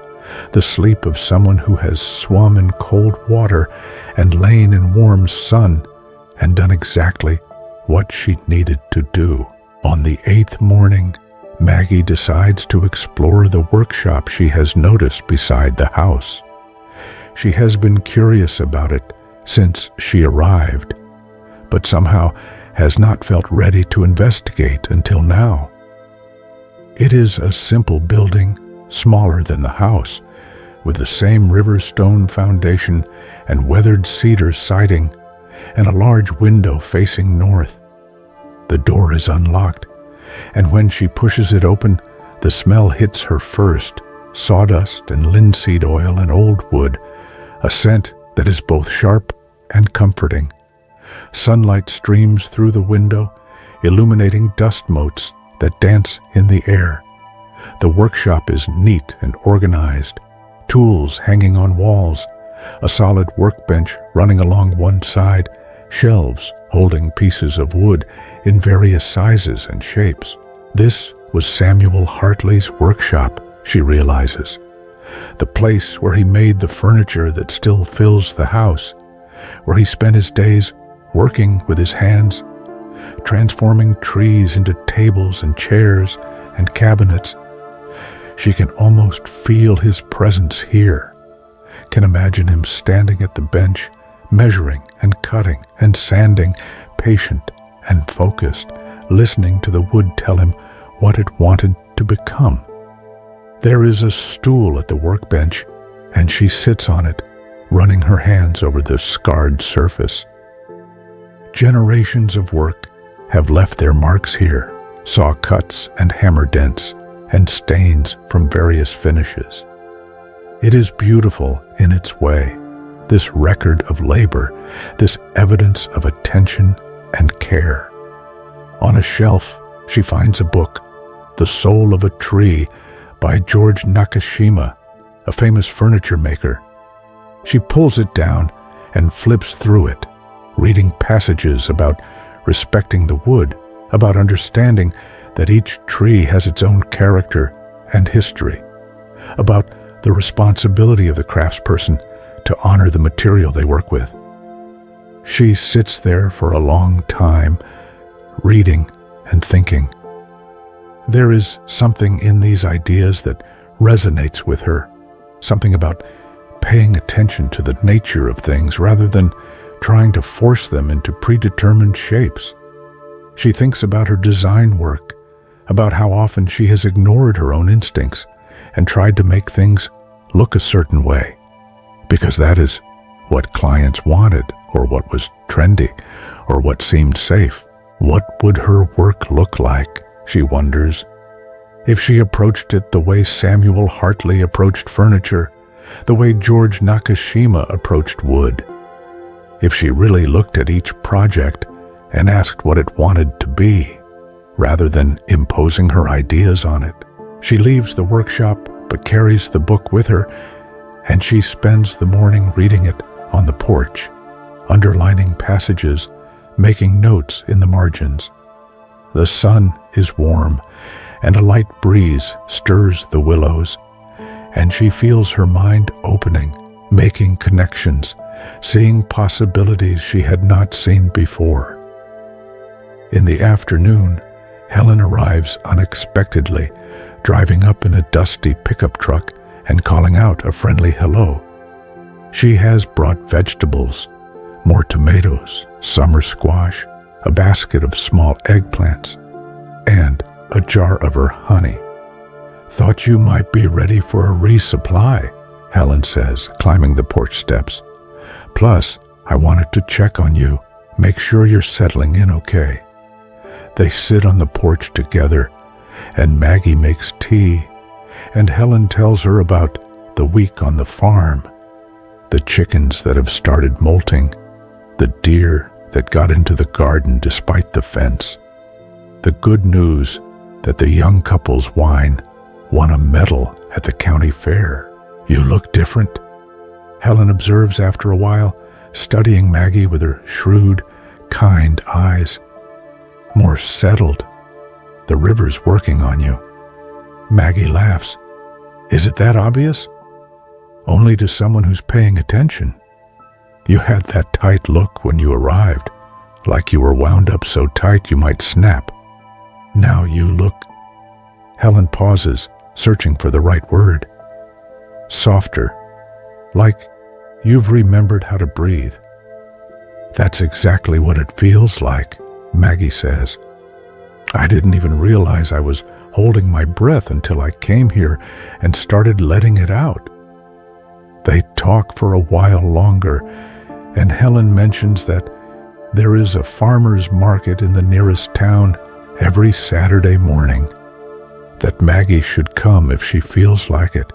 the sleep of someone who has swum in cold water and lain in warm sun and done exactly what she needed to do. On the 8th morning, Maggie decides to explore the workshop she has noticed beside the house. She has been curious about it since she arrived, but somehow has not felt ready to investigate until now. It is a simple building, smaller than the house, with the same river stone foundation and weathered cedar siding, and a large window facing north. The door is unlocked, and when she pushes it open, the smell hits her first, sawdust and linseed oil and old wood, a scent that is both sharp and comforting. Sunlight streams through the window, illuminating dust motes that dance in the air. The workshop is neat and organized, tools hanging on walls, a solid workbench running along one side, shelves holding pieces of wood in various sizes and shapes. This was Samuel Hartley's workshop, she realizes. The place where he made the furniture that still fills the house, where he spent his days working with his hands, transforming trees into tables and chairs and cabinets. She can almost feel his presence here, can imagine him standing at the bench, measuring and cutting and sanding, patient and focused, listening to the wood tell him what it wanted to become. There is a stool at the workbench, and she sits on it, running her hands over the scarred surface. Generations of work have left their marks here, saw cuts and hammer dents, and stains from various finishes. It is beautiful in its way, this record of labor, this evidence of attention and care. On a shelf, she finds a book, The Soul of a Tree, by George Nakashima, a famous furniture maker. She pulls it down and flips through it, reading passages about respecting the wood, about understanding that each tree has its own character and history, about the responsibility of the craftsperson to honor the material they work with. She sits there for a long time, reading and thinking. There is something in these ideas that resonates with her, something about paying attention to the nature of things rather than trying to force them into predetermined shapes. She thinks about her design work, about how often she has ignored her own instincts and tried to make things look a certain way, because that is what clients wanted, or what was trendy, or what seemed safe. What would her work look like, she wonders, if she approached it the way Samuel Hartley approached furniture, the way George Nakashima approached wood? If she really looked at each project and asked what it wanted to be, rather than imposing her ideas on it? She leaves the workshop but carries the book with her, and she spends the morning reading it on the porch, underlining passages, making notes in the margins. The sun is warm, and a light breeze stirs the willows, and she feels her mind opening, making connections, seeing possibilities she had not seen before. In the afternoon, Helen arrives unexpectedly, driving up in a dusty pickup truck and calling out a friendly hello. She has brought vegetables, more tomatoes, summer squash, a basket of small eggplants, and a jar of her honey. "Thought you might be ready for a resupply," Helen says, climbing the porch steps. "Plus, I wanted to check on you, make sure you're settling in okay." They sit on the porch together, and Maggie makes tea, and Helen tells her about the week on the farm, the chickens that have started molting, the deer that got into the garden despite the fence, the good news that the young couple's wine won a medal at the county fair. "You look different," Helen observes after a while, studying Maggie with her shrewd, kind eyes. "More settled. The river's working on you." Maggie laughs. "Is it that obvious?" "Only to someone who's paying attention. You had that tight look when you arrived, like you were wound up so tight you might snap. Now you look..." Helen pauses, searching for the right word. "Softer, like you've remembered how to breathe." "That's exactly what it feels like," Maggie says. "I didn't even realize I was holding my breath until I came here and started letting it out. They talk for a while longer, and Helen mentions that there is a farmer's market in the nearest town every Saturday morning, that Maggie should come if she feels like it,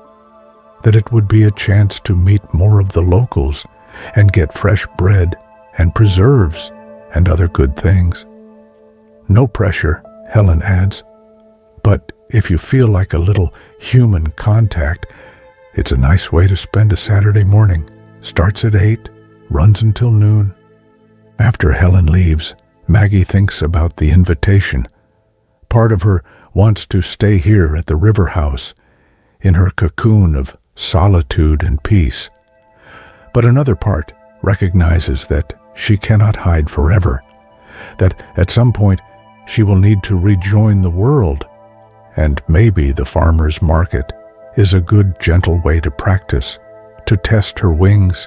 that it would be a chance to meet more of the locals and get fresh bread and preserves and other good things. No pressure, Helen adds, but if you feel like a little human contact, it's a nice way to spend a Saturday morning. Starts at 8, runs until noon. After Helen leaves, Maggie thinks about the invitation. Part of her wants to stay here at the river house, in her cocoon of solitude and peace. But another part recognizes that she cannot hide forever, that at some point she will need to rejoin the world, and maybe the farmer's market is a good, gentle way to practice, to test her wings,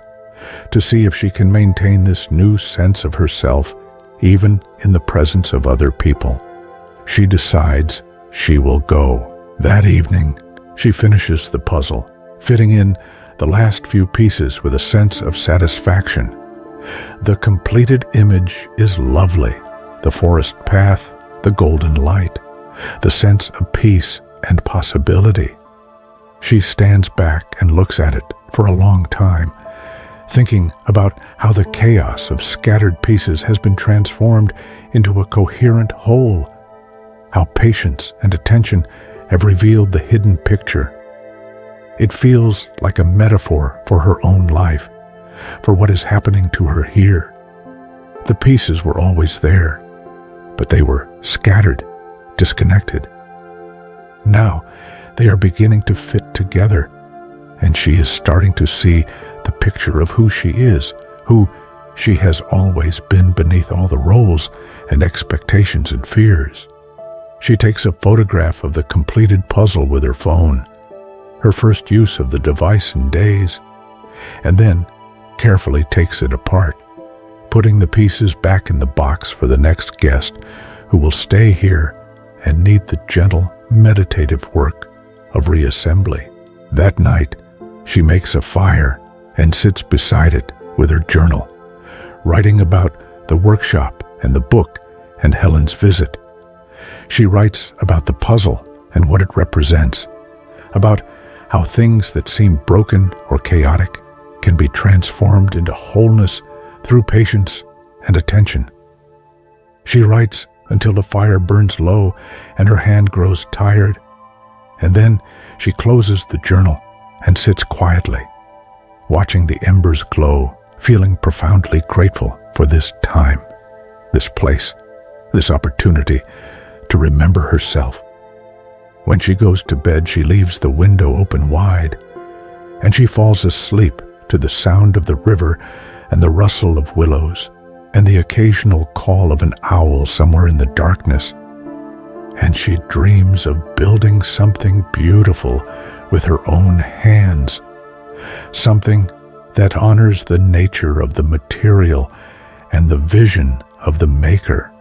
to see if she can maintain this new sense of herself even in the presence of other people. She decides she will go. That evening, she finishes the puzzle, fitting in the last few pieces with a sense of satisfaction. The completed image is lovely. The forest path, the golden light, the sense of peace and possibility. She stands back and looks at it for a long time, thinking about how the chaos of scattered pieces has been transformed into a coherent whole, how patience and attention have revealed the hidden picture. It feels like a metaphor for her own life, for what is happening to her here. The pieces were always there, but they were scattered, disconnected. Now they are beginning to fit together, and she is starting to see the picture of who she is, who she has always been beneath all the roles and expectations and fears. She takes a photograph of the completed puzzle with her phone, her first use of the device in days, and then carefully takes it apart, putting the pieces back in the box for the next guest who will stay here and need the gentle, meditative work of reassembly. That night, she makes a fire and sits beside it with her journal, writing about the workshop and the book and Helen's visit. She writes about the puzzle and what it represents, about how things that seem broken or chaotic can be transformed into wholeness through patience and attention. She writes until the fire burns low and her hand grows tired, and then she closes the journal and sits quietly, watching the embers glow, feeling profoundly grateful for this time, this place, this opportunity to remember herself. When she goes to bed, she leaves the window open wide, and she falls asleep to the sound of the river and the rustle of willows and the occasional call of an owl somewhere in the darkness. And she dreams of building something beautiful with her own hands, something that honors the nature of the material and the vision of the maker,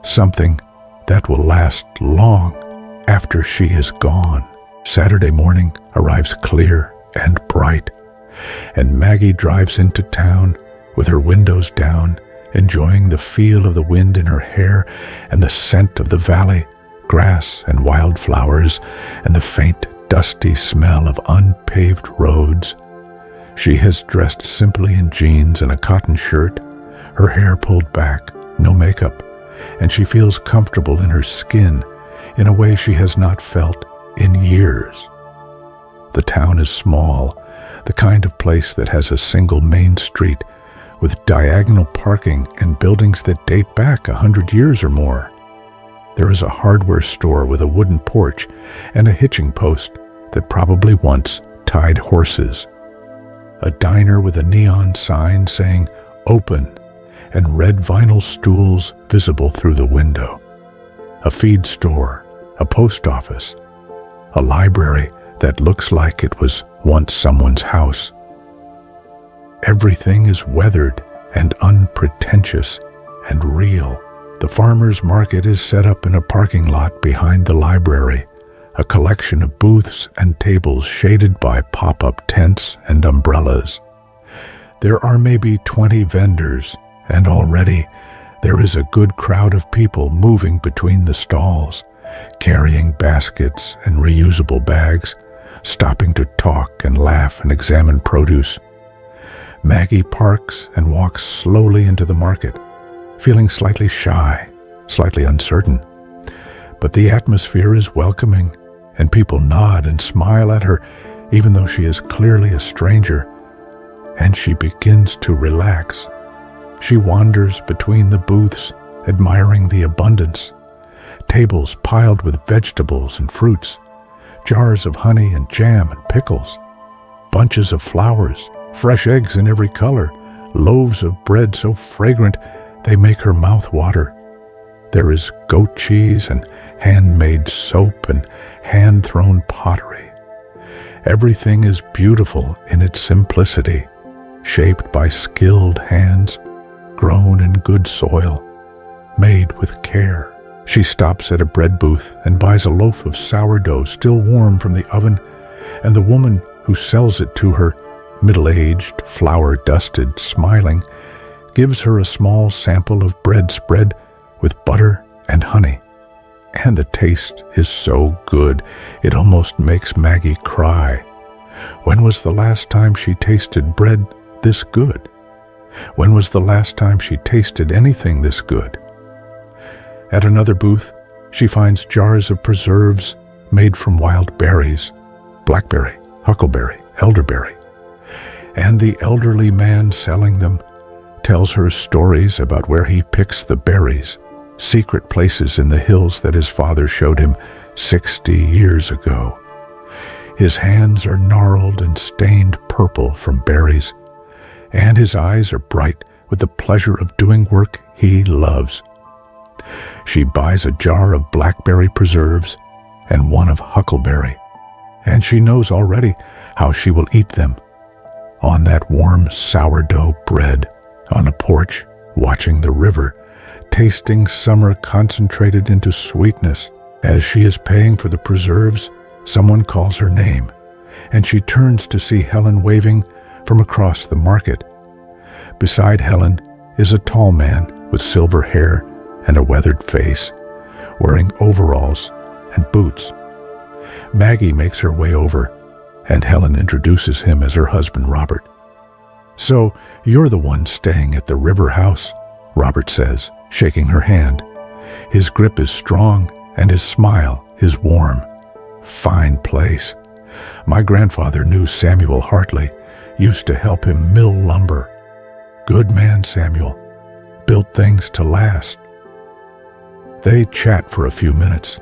something that will last long after she is gone. Saturday morning arrives clear and bright, and Maggie drives into town with her windows down, enjoying the feel of the wind in her hair and the scent of the valley, grass and wildflowers, and the faint, dusty smell of unpaved roads. She has dressed simply in jeans and a cotton shirt, her hair pulled back, no makeup, and she feels comfortable in her skin in a way she has not felt in years. The town is small, the kind of place that has a single main street with diagonal parking and buildings that date back 100 years or more. There is a hardware store with a wooden porch and a hitching post that probably once tied horses. A diner with a neon sign saying "Open" and red vinyl stools visible through the window. A feed store, a post office, a library that looks like it was once someone's house. Everything is weathered and unpretentious and real. The farmer's market is set up in a parking lot behind the library, a collection of booths and tables shaded by pop-up tents and umbrellas. There are maybe 20 vendors, and already there is a good crowd of people moving between the stalls, carrying baskets and reusable bags, stopping to talk and laugh and examine produce. Maggie parks and walks slowly into the market, feeling slightly shy, slightly uncertain. But the atmosphere is welcoming, and people nod and smile at her, even though she is clearly a stranger, and she begins to relax. She wanders between the booths, admiring the abundance. Tables piled with vegetables and fruits, jars of honey and jam and pickles, bunches of flowers, fresh eggs in every color, loaves of bread so fragrant they make her mouth water. There is goat cheese and handmade soap and hand-thrown pottery. Everything is beautiful in its simplicity, shaped by skilled hands, grown in good soil, made with care. She stops at a bread booth and buys a loaf of sourdough still warm from the oven, and the woman who sells it to her, middle-aged, flour-dusted, smiling, gives her a small sample of bread spread with butter and honey. And the taste is so good, it almost makes Maggie cry. When was the last time she tasted bread this good? When was the last time she tasted anything this good? At another booth, she finds jars of preserves made from wild berries, blackberry, huckleberry, elderberry. And the elderly man selling them tells her stories about where he picks the berries, secret places in the hills that his father showed him 60 years ago. His hands are gnarled and stained purple from berries, and his eyes are bright with the pleasure of doing work he loves. She buys a jar of blackberry preserves and one of huckleberry, and she knows already how she will eat them. On that warm sourdough bread, on a porch, watching the river, tasting summer concentrated into sweetness. As she is paying for the preserves, someone calls her name, and she turns to see Helen waving from across the market. Beside Helen is a tall man with silver hair and a weathered face, wearing overalls and boots. Maggie makes her way over, and Helen introduces him as her husband, Robert. "So, you're the one staying at the river house," Robert says, shaking her hand. His grip is strong, and his smile is warm. "Fine place. My grandfather knew Samuel Hartley, used to help him mill lumber. Good man, Samuel. Built things to last." They chat for a few minutes,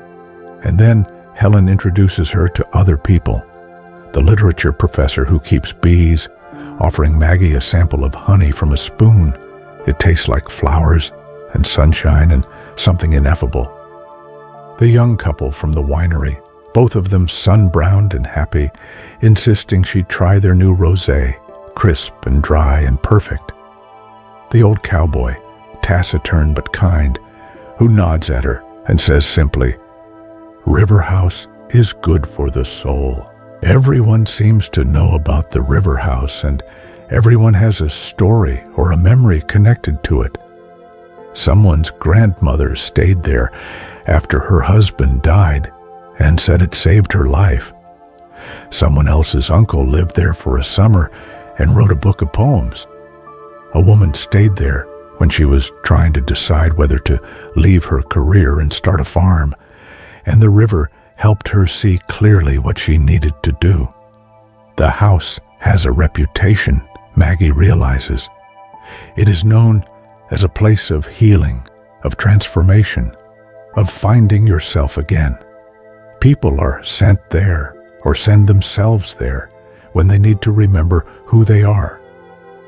and then Helen introduces her to other people. The literature professor who keeps bees, offering Maggie a sample of honey from a spoon. It tastes like flowers and sunshine and something ineffable. The young couple from the winery, both of them sun-browned and happy, insisting she try their new rosé, crisp and dry and perfect. The old cowboy, taciturn but kind, who nods at her and says simply, "River House is good for the soul." Everyone seems to know about the river house, and everyone has a story or a memory connected to it. Someone's grandmother stayed there after her husband died and said it saved her life. Someone else's uncle lived there for a summer and wrote a book of poems. A woman stayed there when she was trying to decide whether to leave her career and start a farm, and the river helped her see clearly what she needed to do. The house has a reputation, Maggie realizes. It is known as a place of healing, of transformation, of finding yourself again. People are sent there or send themselves there when they need to remember who they are.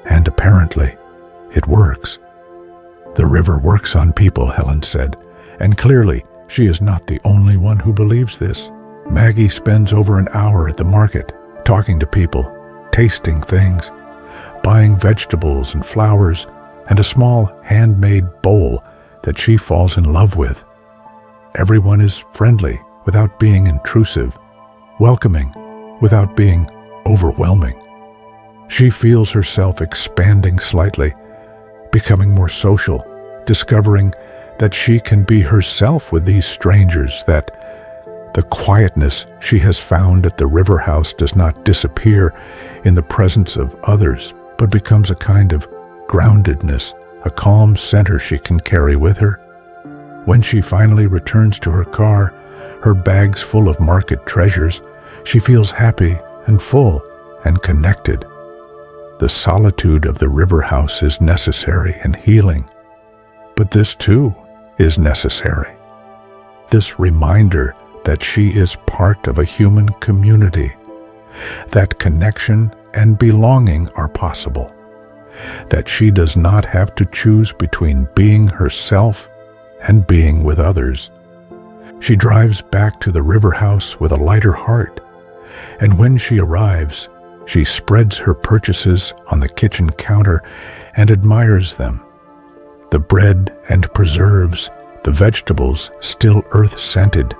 And apparently, it works. The river works on people, Helen said, and clearly she is not the only one who believes this. Maggie spends over an hour at the market, talking to people, tasting things, buying vegetables and flowers, and a small handmade bowl that she falls in love with. Everyone is friendly without being intrusive, welcoming without being overwhelming. She feels herself expanding slightly, becoming more social, discovering that she can be herself with these strangers, that the quietness she has found at the river house does not disappear in the presence of others, but becomes a kind of groundedness, a calm center she can carry with her. When she finally returns to her car, her bags full of market treasures, she feels happy and full and connected. The solitude of the river house is necessary and healing, but this too is necessary. This reminder that she is part of a human community, that connection and belonging are possible, that she does not have to choose between being herself and being with others. She drives back to the river house with a lighter heart, and when she arrives, she spreads her purchases on the kitchen counter and admires them. The bread and preserves, the vegetables still earth-scented,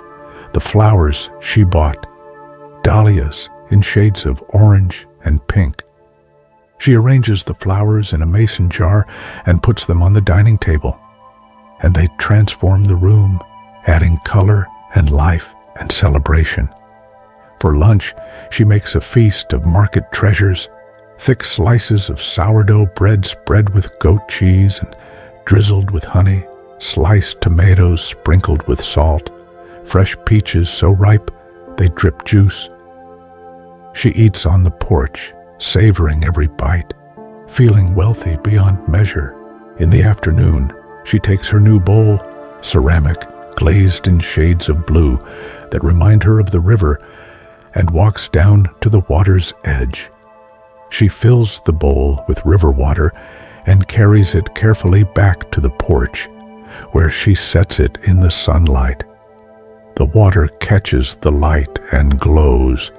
the flowers she bought, dahlias in shades of orange and pink. She arranges the flowers in a mason jar and puts them on the dining table, and they transform the room, adding color and life and celebration. For lunch, she makes a feast of market treasures, thick slices of sourdough bread spread with goat cheese and drizzled with honey, sliced tomatoes sprinkled with salt, fresh peaches so ripe they drip juice. She eats on the porch, savoring every bite, feeling wealthy beyond measure. In the afternoon, she takes her new bowl, ceramic, glazed in shades of blue that remind her of the river, and walks down to the water's edge. She fills the bowl with river water and carries it carefully back to the porch, where she sets it in the sunlight. The water catches the light and glows,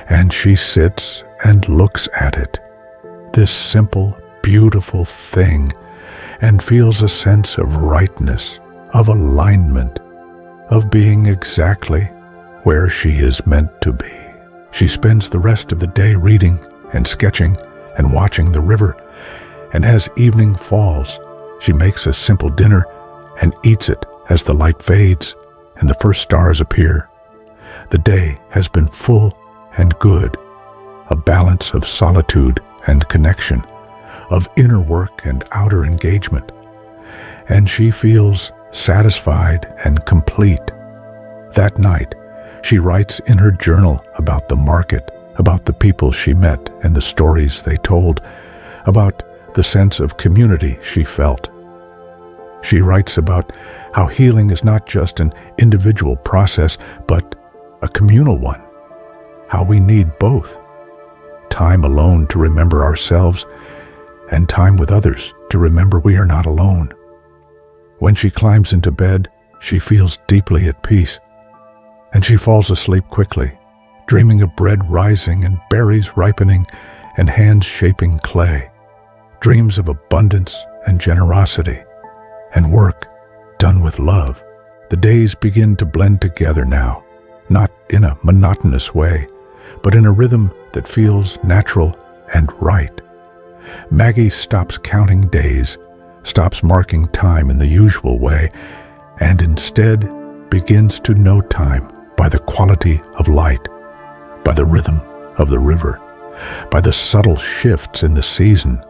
and she sits and looks at it, this simple, beautiful thing, and feels a sense of rightness, of alignment, of being exactly where she is meant to be. She spends the rest of the day reading and sketching and watching the river, and as evening falls, she makes a simple dinner and eats it as the light fades and the first stars appear. The day has been full and good, a balance of solitude and connection, of inner work and outer engagement, and she feels satisfied and complete. That night, she writes in her journal about the market, about the people she met and the stories they told, about the sense of community she felt. She writes about how healing is not just an individual process, but a communal one, how we need both, time alone to remember ourselves and time with others to remember we are not alone. When she climbs into bed, she feels deeply at peace, and she falls asleep quickly, dreaming of bread rising and berries ripening and hands shaping clay, dreams of abundance and generosity, and work done with love. The days begin to blend together now, not in a monotonous way, but in a rhythm that feels natural and right. Maggie stops counting days, stops marking time in the usual way, and instead begins to know time by the quality of light, by the rhythm of the river, by the subtle shifts in the season.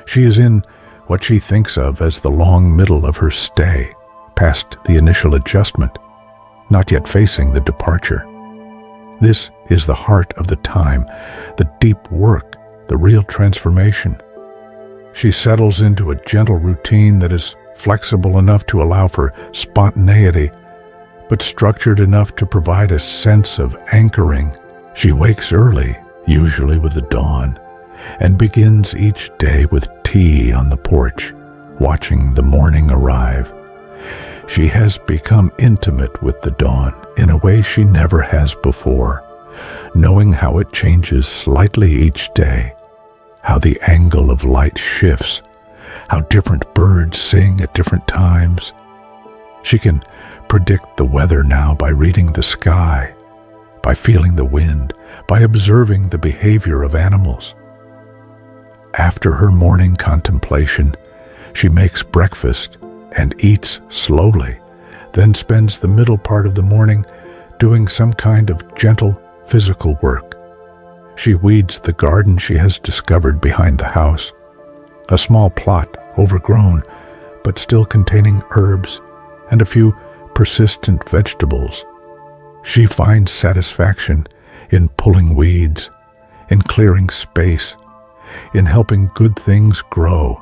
She is in what she thinks of as the long middle of her stay, past the initial adjustment, not yet facing the departure. This is the heart of the time, the deep work, the real transformation. She settles into a gentle routine that is flexible enough to allow for spontaneity, but structured enough to provide a sense of anchoring. She wakes early, usually with the dawn, and begins each day with tea on the porch, watching the morning arrive. She has become intimate with the dawn in a way she never has before, knowing how it changes slightly each day, how the angle of light shifts, how different birds sing at different times. She can predict the weather now by reading the sky, by feeling the wind, by observing the behavior of animals. After her morning contemplation, she makes breakfast and eats slowly, then spends the middle part of the morning doing some kind of gentle physical work. She weeds the garden she has discovered behind the house, a small plot overgrown but still containing herbs and a few persistent vegetables. She finds satisfaction in pulling weeds, in clearing space, in helping good things grow.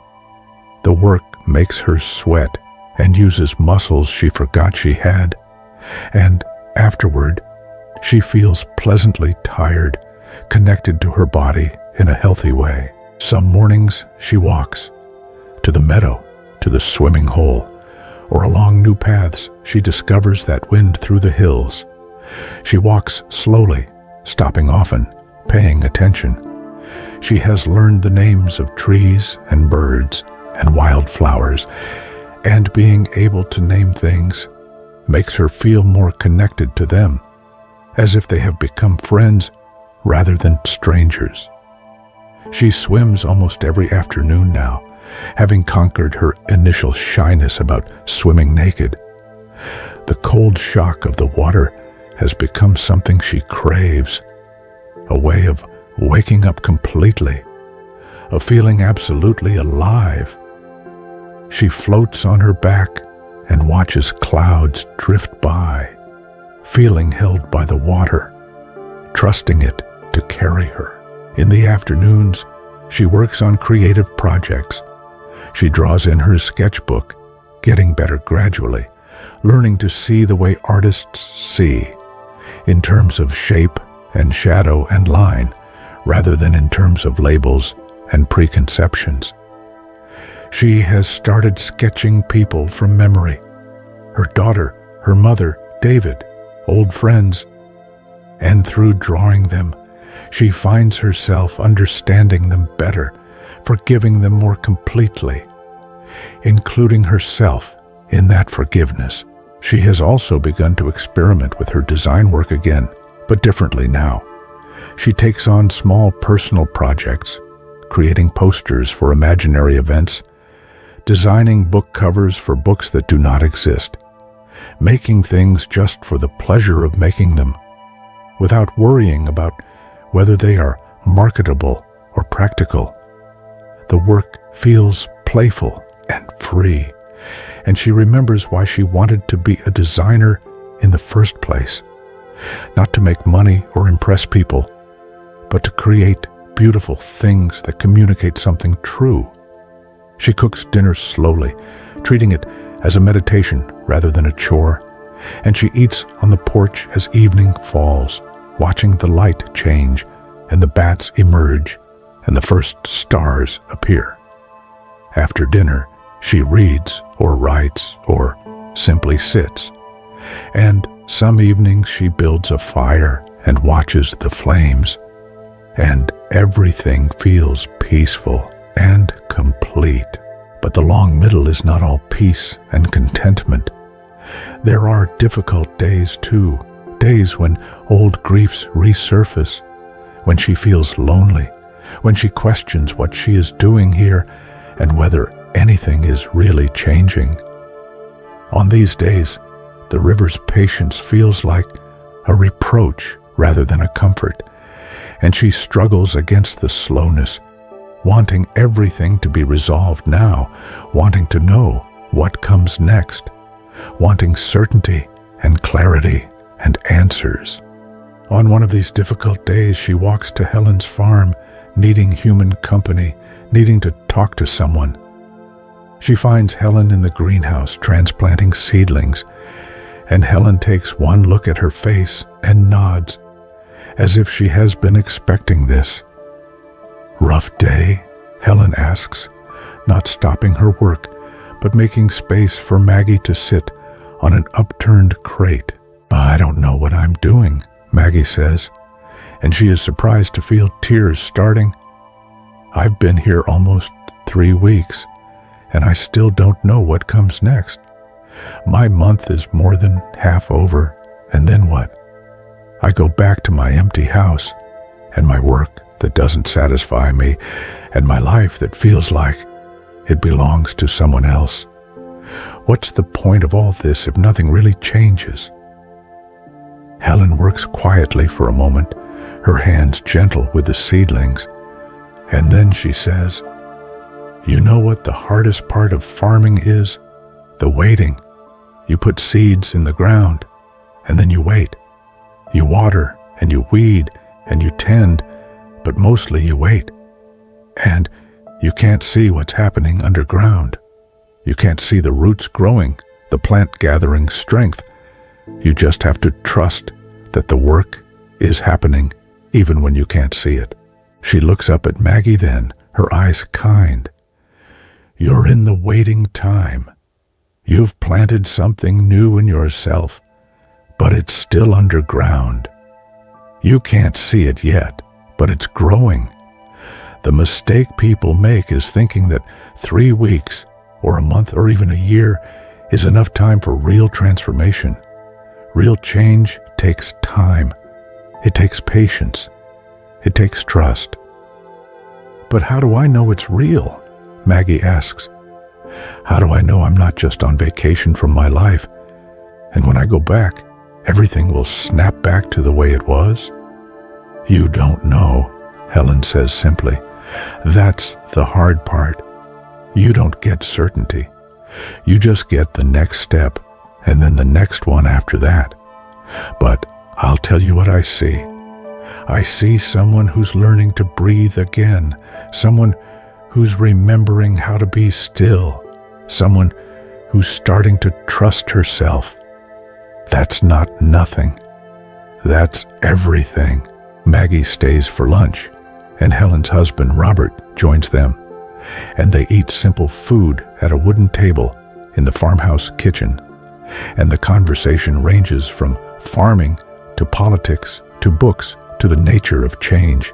The work makes her sweat and uses muscles she forgot she had, and afterward, she feels pleasantly tired, connected to her body in a healthy way. Some mornings she walks to the meadow, to the swimming hole, or along new paths she discovers that wind through the hills. She walks slowly, stopping often, paying attention. She has learned the names of trees and birds and wildflowers, and being able to name things makes her feel more connected to them, as if they have become friends rather than strangers. She swims almost every afternoon now, having conquered her initial shyness about swimming naked. The cold shock of the water has become something she craves, a way of waking up completely, of feeling absolutely alive. She floats on her back and watches clouds drift by, feeling held by the water, trusting it to carry her. In the afternoons, she works on creative projects. She draws in her sketchbook, getting better gradually, learning to see the way artists see, in terms of shape and shadow and line, rather than in terms of labels and preconceptions. She has started sketching people from memory, her daughter, her mother, David, old friends, and through drawing them, she finds herself understanding them better, forgiving them more completely, including herself in that forgiveness. She has also begun to experiment with her design work again, but differently now. She takes on small personal projects, creating posters for imaginary events, designing book covers for books that do not exist, making things just for the pleasure of making them, without worrying about whether they are marketable or practical. The work feels playful and free, and she remembers why she wanted to be a designer in the first place, not to make money or impress people, but to create beautiful things that communicate something true. She cooks dinner slowly, treating it as a meditation rather than a chore, and she eats on the porch as evening falls, watching the light change and the bats emerge and the first stars appear. After dinner, she reads or writes or simply sits, and some evenings she builds a fire and watches the flames, and everything feels peaceful and complete. But the long middle is not all peace and contentment. There are difficult days too, days when old griefs resurface, when she feels lonely, when she questions what she is doing here and whether anything is really changing. On these days, the river's patience feels like a reproach rather than a comfort, and she struggles against the slowness, wanting everything to be resolved now, wanting to know what comes next, wanting certainty and clarity and answers. On one of these difficult days, she walks to Helen's farm, needing human company, needing to talk to someone. She finds Helen in the greenhouse transplanting seedlings, and Helen takes one look at her face and nods, as if she has been expecting this. "Rough day?" Helen asks, not stopping her work, but making space for Maggie to sit on an upturned crate. "I don't know what I'm doing," Maggie says, and she is surprised to feel tears starting. "I've been here almost 3 weeks, and I still don't know what comes next. My month is more than half over, and then what? I go back to my empty house, and my work that doesn't satisfy me, and my life that feels like it belongs to someone else. What's the point of all this if nothing really changes? Helen works quietly for a moment, her hands gentle with the seedlings, and then she says, "You know what the hardest part of farming is? The waiting. You put seeds in the ground, and then you wait. You water, and you weed, and you tend, but mostly you wait. And you can't see what's happening underground. You can't see the roots growing, the plant gathering strength. You just have to trust that the work is happening even when you can't see it." She looks up at Maggie then, her eyes kind. "You're in the waiting time. You've planted something new in yourself, but it's still underground. You can't see it yet, but it's growing. The mistake people make is thinking that 3 weeks or a month or even a year is enough time for real transformation. Real change takes time. It takes patience. It takes trust." "But how do I know it's real?" Maggie asks. "How do I know I'm not just on vacation from my life, and when I go back, everything will snap back to the way it was?" "You don't know," Helen says simply. "That's the hard part. You don't get certainty. You just get the next step, and then the next one after that. But I'll tell you what I see. I see someone who's learning to breathe again, someone who's remembering how to be still, someone who's starting to trust herself. That's not nothing. That's everything." Maggie stays for lunch, and Helen's husband, Robert, joins them, and they eat simple food at a wooden table in the farmhouse kitchen, and the conversation ranges from farming to politics to books to the nature of change,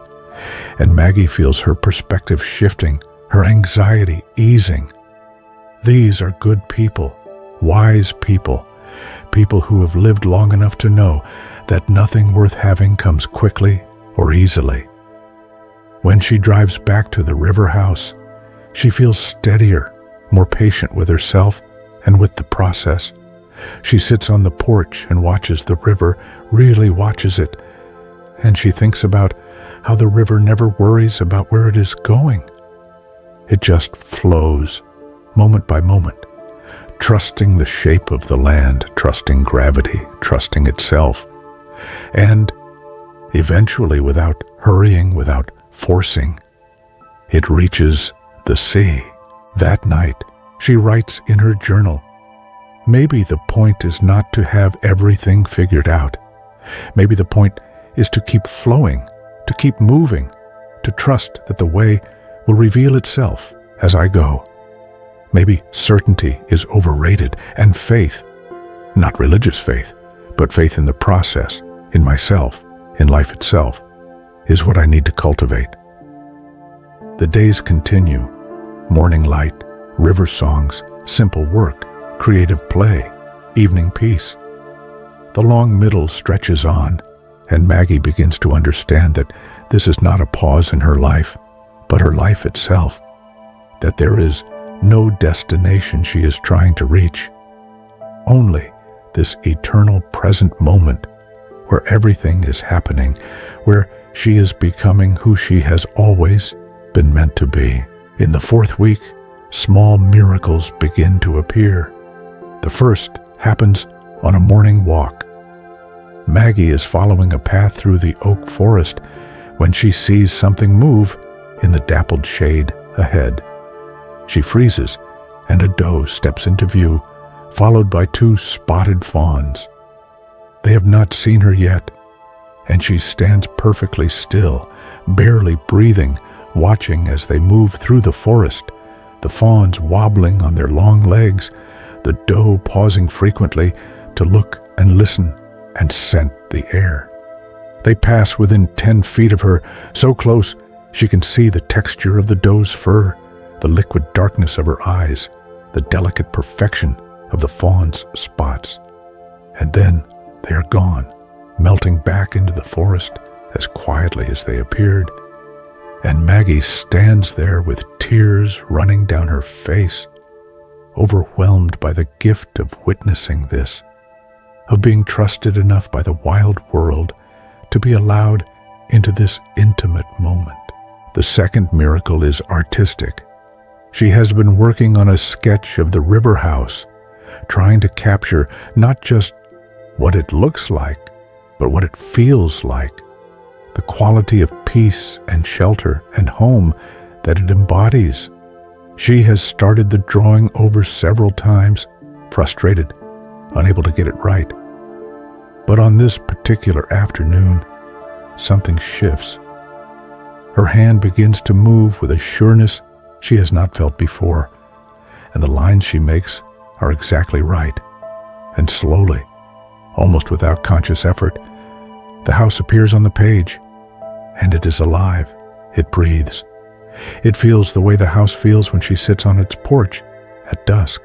and Maggie feels her perspective shifting, her anxiety easing. These are good people, wise people, people who have lived long enough to know that nothing worth having comes quickly or easily. When she drives back to the river house, she feels steadier, more patient with herself and with the process. She sits on the porch and watches the river, really watches it, and she thinks about how the river never worries about where it is going. It just flows, moment by moment, trusting the shape of the land, trusting gravity, trusting itself, and eventually, without hurrying, without forcing, it reaches the sea. That night, she writes in her journal, "Maybe the point is not to have everything figured out. Maybe the point is to keep flowing, to keep moving, to trust that the way will reveal itself as I go. Maybe certainty is overrated, and faith, not religious faith, but faith in the process, in myself, in life itself, is what I need to cultivate." The days continue. Morning light, river songs, simple work, creative play, evening peace. The long middle stretches on, and Maggie begins to understand that this is not a pause in her life, but her life itself, that there is no destination she is trying to reach, only this eternal present moment where everything is happening, where she is becoming who she has always been meant to be. In the 4th week, small miracles begin to appear. The first happens on a morning walk. Maggie is following a path through the oak forest when she sees something move in the dappled shade ahead. She freezes, and a doe steps into view, followed by 2 spotted fawns. They have not seen her yet, and she stands perfectly still, barely breathing, watching as they move through the forest, the fawns wobbling on their long legs, the doe pausing frequently to look and listen and scent the air. They pass within 10 feet of her, so close she can see the texture of the doe's fur, the liquid darkness of her eyes, the delicate perfection of the fawn's spots. And then they are gone, melting back into the forest as quietly as they appeared. And Maggie stands there with tears running down her face, overwhelmed by the gift of witnessing this, of being trusted enough by the wild world to be allowed into this intimate moment. The second miracle is artistic. She has been working on a sketch of the river house, trying to capture not just what it looks like, but what it feels like, the quality of peace and shelter and home that it embodies. She has started the drawing over several times, frustrated, unable to get it right. But on this particular afternoon, something shifts. Her hand begins to move with a sureness she has not felt before, and the lines she makes are exactly right. And slowly, almost without conscious effort, the house appears on the page, and it is alive. It breathes. It feels the way the house feels when she sits on its porch at dusk.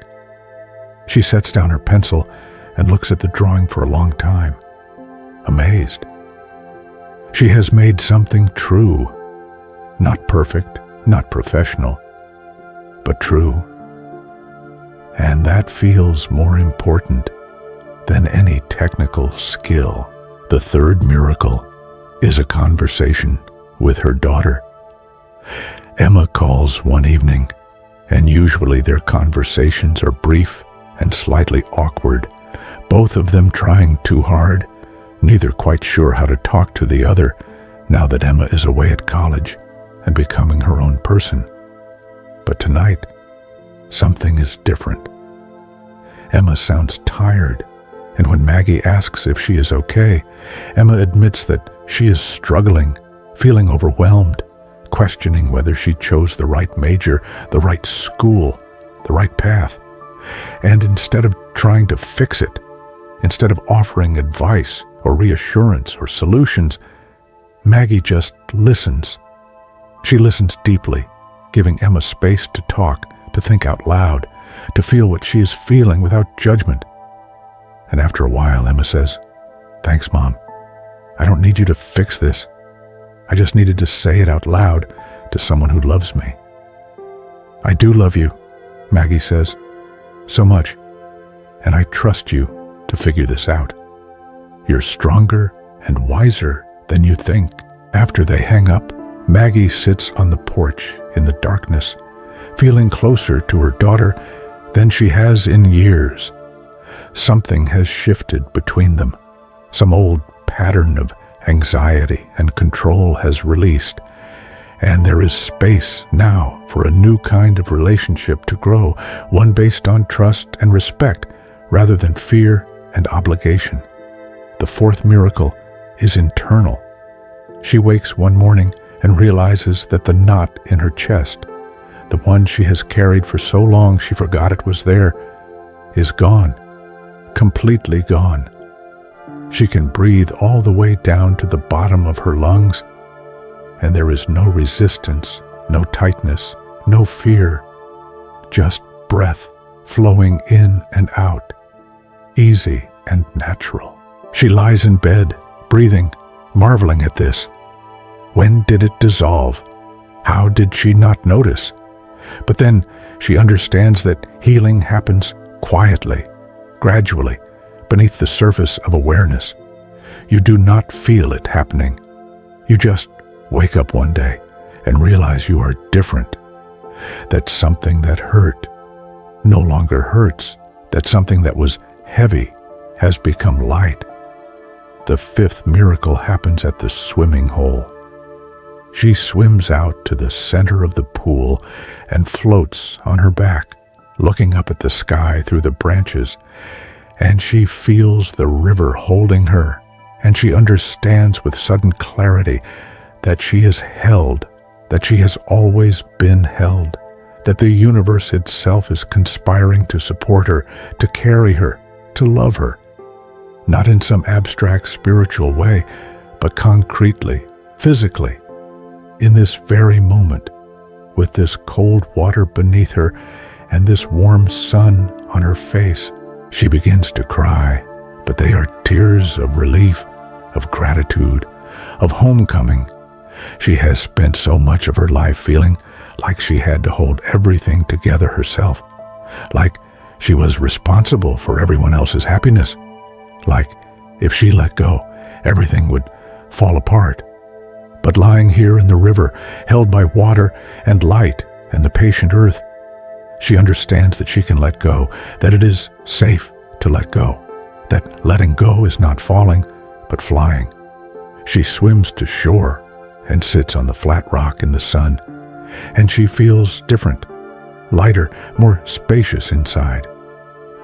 She sets down her pencil and looks at the drawing for a long time, amazed. She has made something true, not perfect, not professional, but true. And that feels more important than any technical skill. The third miracle is a conversation with her daughter. Emma calls one evening, and usually their conversations are brief and slightly awkward, both of them trying too hard, neither quite sure how to talk to the other now that Emma is away at college and becoming her own person. But tonight, something is different. Emma sounds tired, and when Maggie asks if she is okay, Emma admits that she is struggling, feeling overwhelmed, questioning whether she chose the right major, the right school, the right path. And instead of trying to fix it, instead of offering advice or reassurance or solutions, Maggie just listens. She listens deeply, giving Emma space to talk, to think out loud, to feel what she is feeling without judgment. And after a while, Emma says, "Thanks, Mom. I don't need you to fix this. I just needed to say it out loud to someone who loves me." "I do love you," Maggie says, "so much, and I trust you to figure this out. You're stronger and wiser than you think." After they hang up, Maggie sits on the porch in the darkness, feeling closer to her daughter than she has in years. Something has shifted between them. Some old pattern of anxiety and control has released, and there is space now for a new kind of relationship to grow, one based on trust and respect rather than fear and obligation. The fourth miracle is internal. She wakes one morning and realizes that the knot in her chest, the one she has carried for so long she forgot it was there, is gone, completely gone. She can breathe all the way down to the bottom of her lungs, and there is no resistance, no tightness, no fear, just breath flowing in and out, easy and natural. She lies in bed, breathing, marveling at this. When did it dissolve? How did she not notice? But then she understands that healing happens quietly, gradually, beneath the surface of awareness. You do not feel it happening. You just wake up one day and realize you are different. That something that hurt no longer hurts. That something that was heavy has become light. The fifth miracle happens at the swimming hole. She swims out to the center of the pool and floats on her back, looking up at the sky through the branches, and she feels the river holding her, and she understands with sudden clarity that she is held, that she has always been held, that the universe itself is conspiring to support her, to carry her, to love her, not in some abstract spiritual way, but concretely, physically, in this very moment, with this cold water beneath her and this warm sun on her face. She begins to cry, but they are tears of relief, of gratitude, of homecoming. She has spent so much of her life feeling like she had to hold everything together herself, like she was responsible for everyone else's happiness, like if she let go, everything would fall apart. But lying here in the river, held by water and light and the patient earth, she understands that she can let go, that it is safe to let go, that letting go is not falling, but flying. She swims to shore and sits on the flat rock in the sun, and she feels different, lighter, more spacious inside.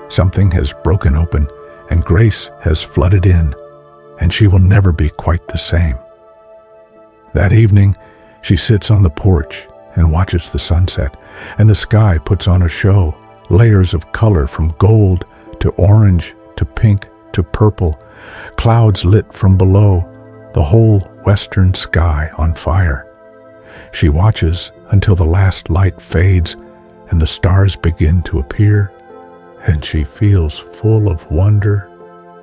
Something has broken open, and grace has flooded in, and she will never be quite the same. That evening, she sits on the porch and watches the sunset, and the sky puts on a show, layers of color from gold to orange to pink to purple, clouds lit from below, the whole western sky on fire. She watches until the last light fades and the stars begin to appear, and she feels full of wonder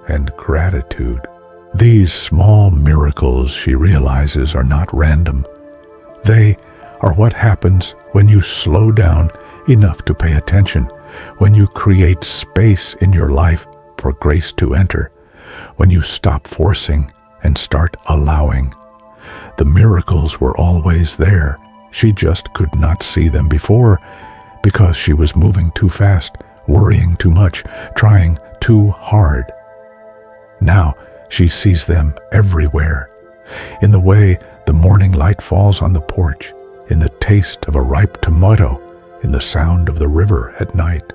and gratitude. These small miracles, she realizes, are not random. They are what happens when you slow down enough to pay attention, when you create space in your life for grace to enter, when you stop forcing and start allowing. The miracles were always there. She just could not see them before because she was moving too fast, worrying too much, trying too hard. Now she sees them everywhere, in the way the morning light falls on the porch, in the taste of a ripe tomato, in the sound of the river at night,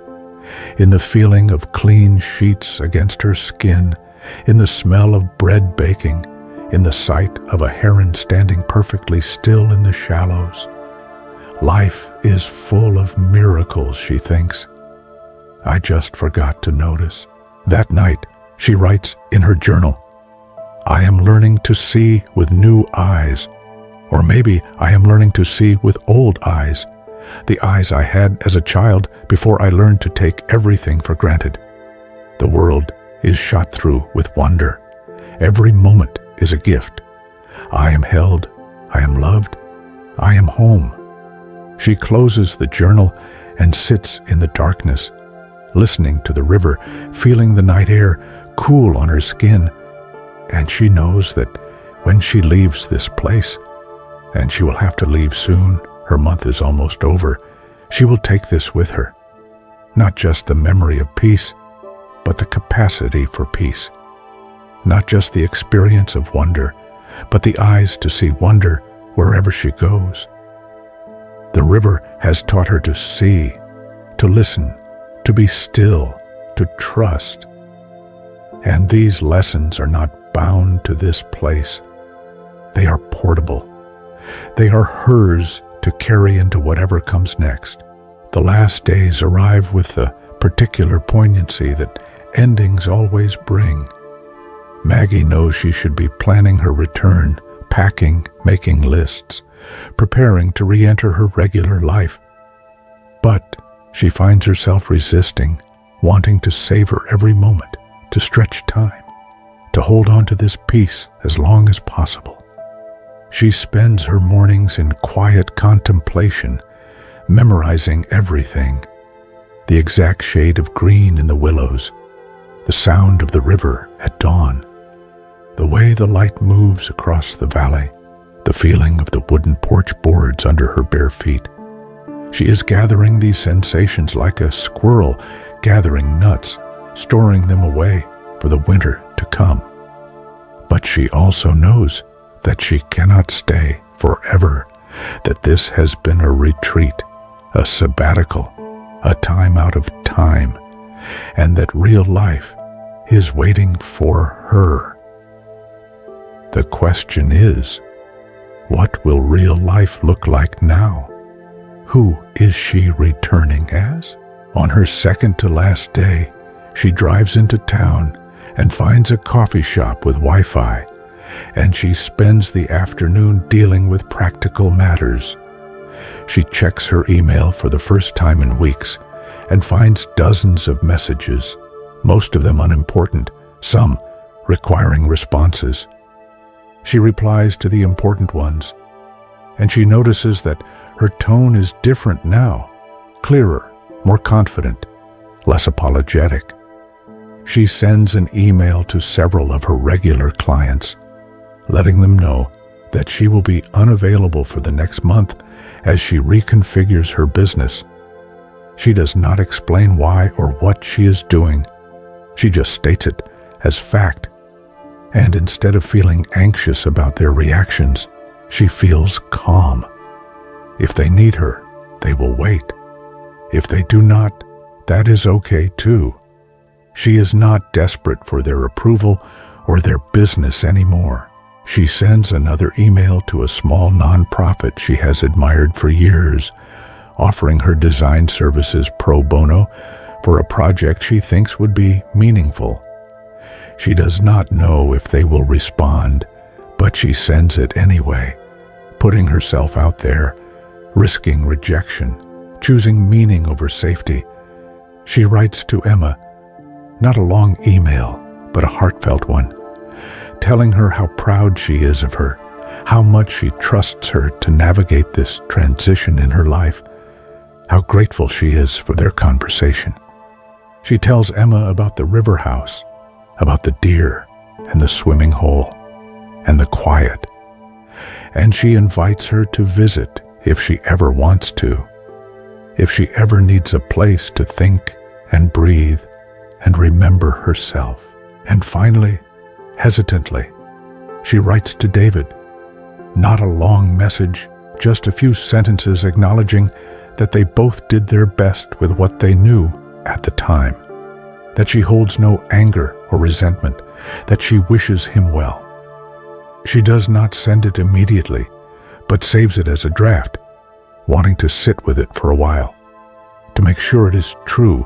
in the feeling of clean sheets against her skin, in the smell of bread baking, in the sight of a heron standing perfectly still in the shallows. Life is full of miracles, she thinks. I just forgot to notice. That night, she writes in her journal, I am learning to see with new eyes, or maybe I am learning to see with old eyes, the eyes I had as a child before I learned to take everything for granted. The world is shot through with wonder. Every moment is a gift. I am held, I am loved, I am home. She closes the journal and sits in the darkness, listening to the river, feeling the night air cool on her skin, and she knows that when she leaves this place, and she will have to leave soon, her month is almost over, she will take this with her. Not just the memory of peace, but the capacity for peace. Not just the experience of wonder, but the eyes to see wonder wherever she goes. The river has taught her to see, to listen, to be still, to trust. And these lessons are not bound to this place. They are portable. They are hers to carry into whatever comes next. The last days arrive with the particular poignancy that endings always bring. Maggie knows she should be planning her return, packing, making lists, preparing to re-enter her regular life. But she finds herself resisting, wanting to savor every moment, to stretch time, to hold on to this peace as long as possible. She spends her mornings in quiet contemplation, memorizing everything, the exact shade of green in the willows, the sound of the river at dawn, the way the light moves across the valley, the feeling of the wooden porch boards under her bare feet. She is gathering these sensations like a squirrel gathering nuts, storing them away for the winter to come. But she also knows that she cannot stay forever, that this has been a retreat, a sabbatical, a time out of time, and that real life is waiting for her. The question is, what will real life look like now? Who is she returning as? On her second to last day, she drives into town and finds a coffee shop with Wi-Fi, and she spends the afternoon dealing with practical matters. She checks her email for the first time in weeks and finds dozens of messages, most of them unimportant, some requiring responses. She replies to the important ones, and she notices that her tone is different now, clearer, more confident, less apologetic. She sends an email to several of her regular clients, letting them know that she will be unavailable for the next month as she reconfigures her business. She does not explain why or what she is doing. She just states it as fact. And instead of feeling anxious about their reactions, she feels calm. If they need her, they will wait. If they do not, that is okay too. She is not desperate for their approval or their business anymore. She sends another email to a small nonprofit she has admired for years, offering her design services pro bono for a project she thinks would be meaningful. She does not know if they will respond, but she sends it anyway, putting herself out there, risking rejection, choosing meaning over safety. She writes to Emma, not a long email, but a heartfelt one, telling her how proud she is of her, how much she trusts her to navigate this transition in her life, how grateful she is for their conversation. She tells Emma about the river house, about the deer and the swimming hole and the quiet, and she invites her to visit if she ever wants to, if she ever needs a place to think and breathe and remember herself. And finally, hesitantly, she writes to David, not a long message, just a few sentences acknowledging that they both did their best with what they knew at the time, that she holds no anger or resentment, that she wishes him well. She does not send it immediately, but saves it as a draft, wanting to sit with it for a while, to make sure it is true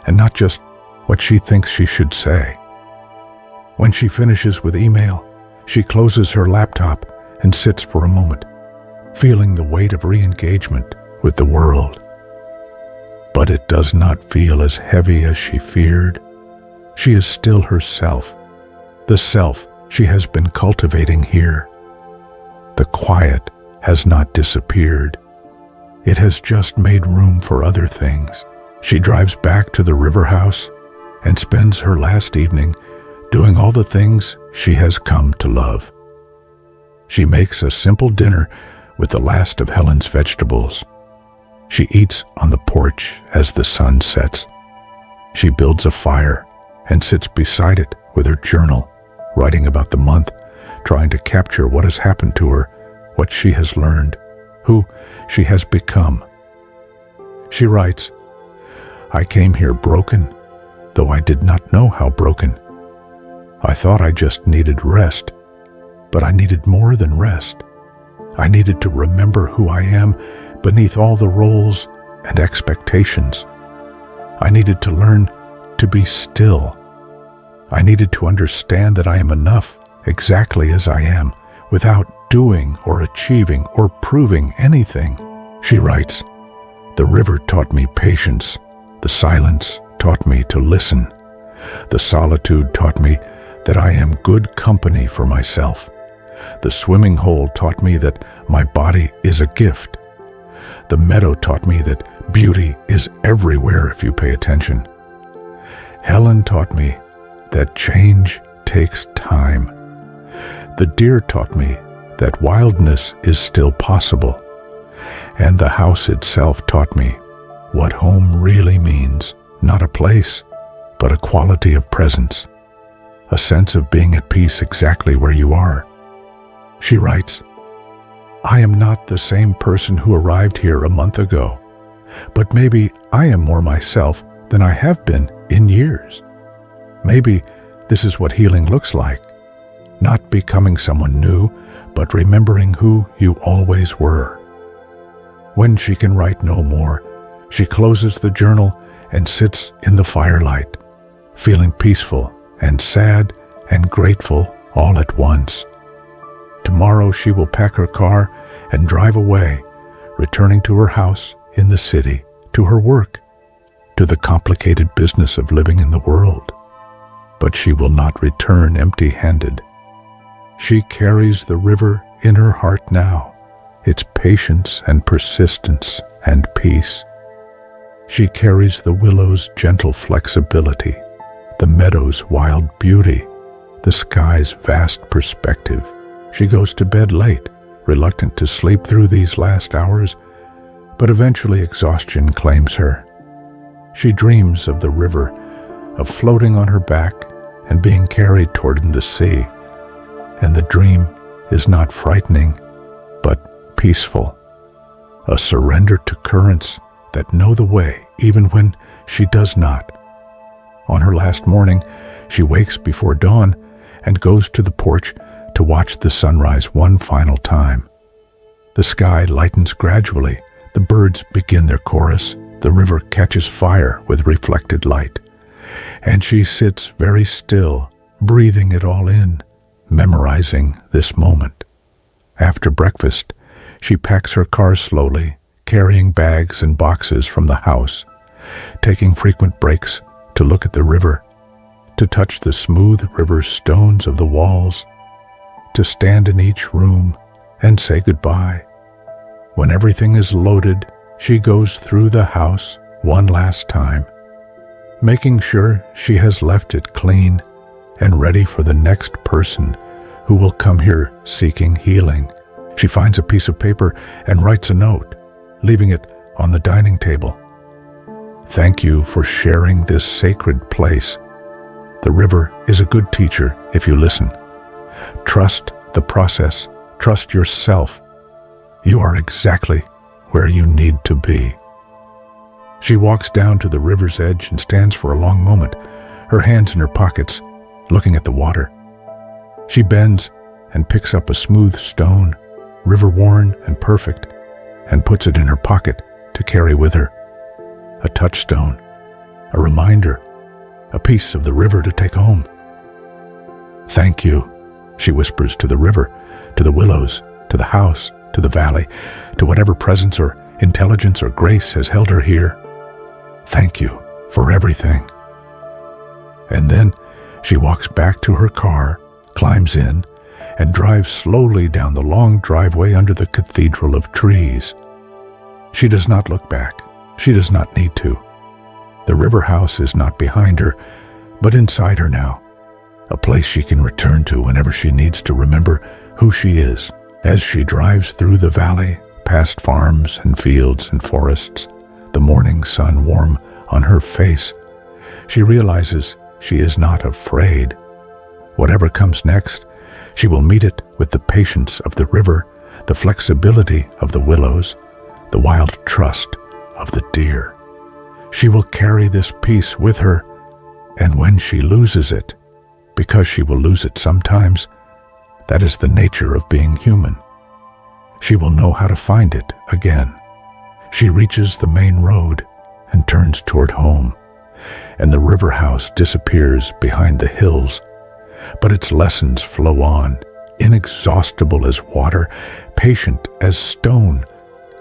and not just what she thinks she should say. When she finishes with email, she closes her laptop and sits for a moment, feeling the weight of re-engagement with the world. But it does not feel as heavy as she feared. She is still herself, the self she has been cultivating here. The quiet has not disappeared. It has just made room for other things. She drives back to the river house and spends her last evening doing all the things she has come to love. She makes a simple dinner with the last of Helen's vegetables. She eats on the porch as the sun sets. She builds a fire and sits beside it with her journal, writing about the month, trying to capture what has happened to her, what she has learned, who she has become. She writes, I came here broken, though I did not know how broken. I thought I just needed rest, but I needed more than rest. I needed to remember who I am beneath all the roles and expectations. I needed to learn to be still. I needed to understand that I am enough exactly as I am, without doing or achieving or proving anything. She writes, the river taught me patience. The silence taught me to listen. The solitude taught me that I am good company for myself. The swimming hole taught me that my body is a gift. The meadow taught me that beauty is everywhere if you pay attention. Helen taught me that change takes time. The deer taught me that wildness is still possible. And the house itself taught me what home really means, not a place, but a quality of presence, a sense of being at peace exactly where you are. She writes, I am not the same person who arrived here a month ago, but maybe I am more myself than I have been in years. Maybe this is what healing looks like, not becoming someone new, but remembering who you always were. When she can write no more, she closes the journal and sits in the firelight, feeling peaceful and sad and grateful all at once. Tomorrow she will pack her car and drive away, returning to her house in the city, to her work, to the complicated business of living in the world. But she will not return empty-handed. She carries the river in her heart now, its patience and persistence and peace. She carries the willow's gentle flexibility, the meadow's wild beauty, the sky's vast perspective. She goes to bed late, reluctant to sleep through these last hours, but eventually exhaustion claims her. She dreams of the river, of floating on her back and being carried toward the sea. And the dream is not frightening, but peaceful. A surrender to currents that know the way even when she does not. On her last morning, she wakes before dawn and goes to the porch to watch the sunrise one final time. The sky lightens gradually, the birds begin their chorus, the river catches fire with reflected light, and she sits very still, breathing it all in, memorizing this moment. After breakfast, she packs her car slowly, carrying bags and boxes from the house, taking frequent breaks to look at the river, to touch the smooth river stones of the walls, to stand in each room and say goodbye. When everything is loaded, she goes through the house one last time, making sure she has left it clean and ready for the next person who will come here seeking healing. She finds a piece of paper and writes a note, leaving it on the dining table. Thank you for sharing this sacred place. The river is a good teacher if you listen. Trust the process. Trust yourself. You are exactly where you need to be. She walks down to the river's edge and stands for a long moment, her hands in her pockets, looking at the water. She bends and picks up a smooth stone, river-worn and perfect, and puts it in her pocket to carry with her. A touchstone, a reminder, a piece of the river to take home. Thank you, she whispers to the river, to the willows, to the house, to the valley, to whatever presence or intelligence or grace has held her here. Thank you for everything. And then she walks back to her car, climbs in, and drives slowly down the long driveway under the cathedral of trees. She does not look back. She does not need to. The river house is not behind her, but inside her now, a place she can return to whenever she needs to remember who she is. As she drives through the valley, past farms and fields and forests, the morning sun warm on her face, she realizes she is not afraid. Whatever comes next, she will meet it with the patience of the river, the flexibility of the willows, the wild trust of the deer. She will carry this peace with her, and when she loses it, because she will lose it sometimes, that is the nature of being human, she will know how to find it again. She reaches the main road and turns toward home, and the river house disappears behind the hills, but its lessons flow on, inexhaustible as water, patient as stone,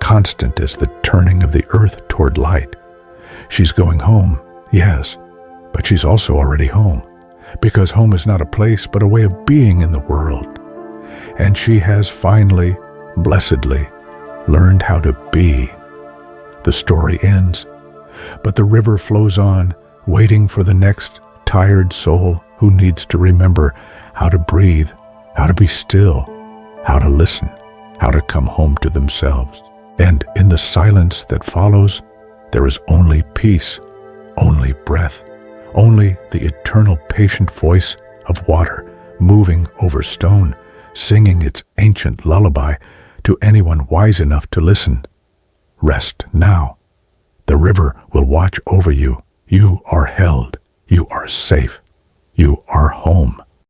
constant as the turning of the earth toward light. She's going home, yes, but she's also already home, because home is not a place but a way of being in the world. And she has finally, blessedly, learned how to be. The story ends, but the river flows on, waiting for the next tired soul who needs to remember how to breathe, how to be still, how to listen, how to come home to themselves. And in the silence that follows, there is only peace, only breath, only the eternal patient voice of water moving over stone, singing its ancient lullaby to anyone wise enough to listen. Rest now. The river will watch over you. You are held. You are safe. You are home.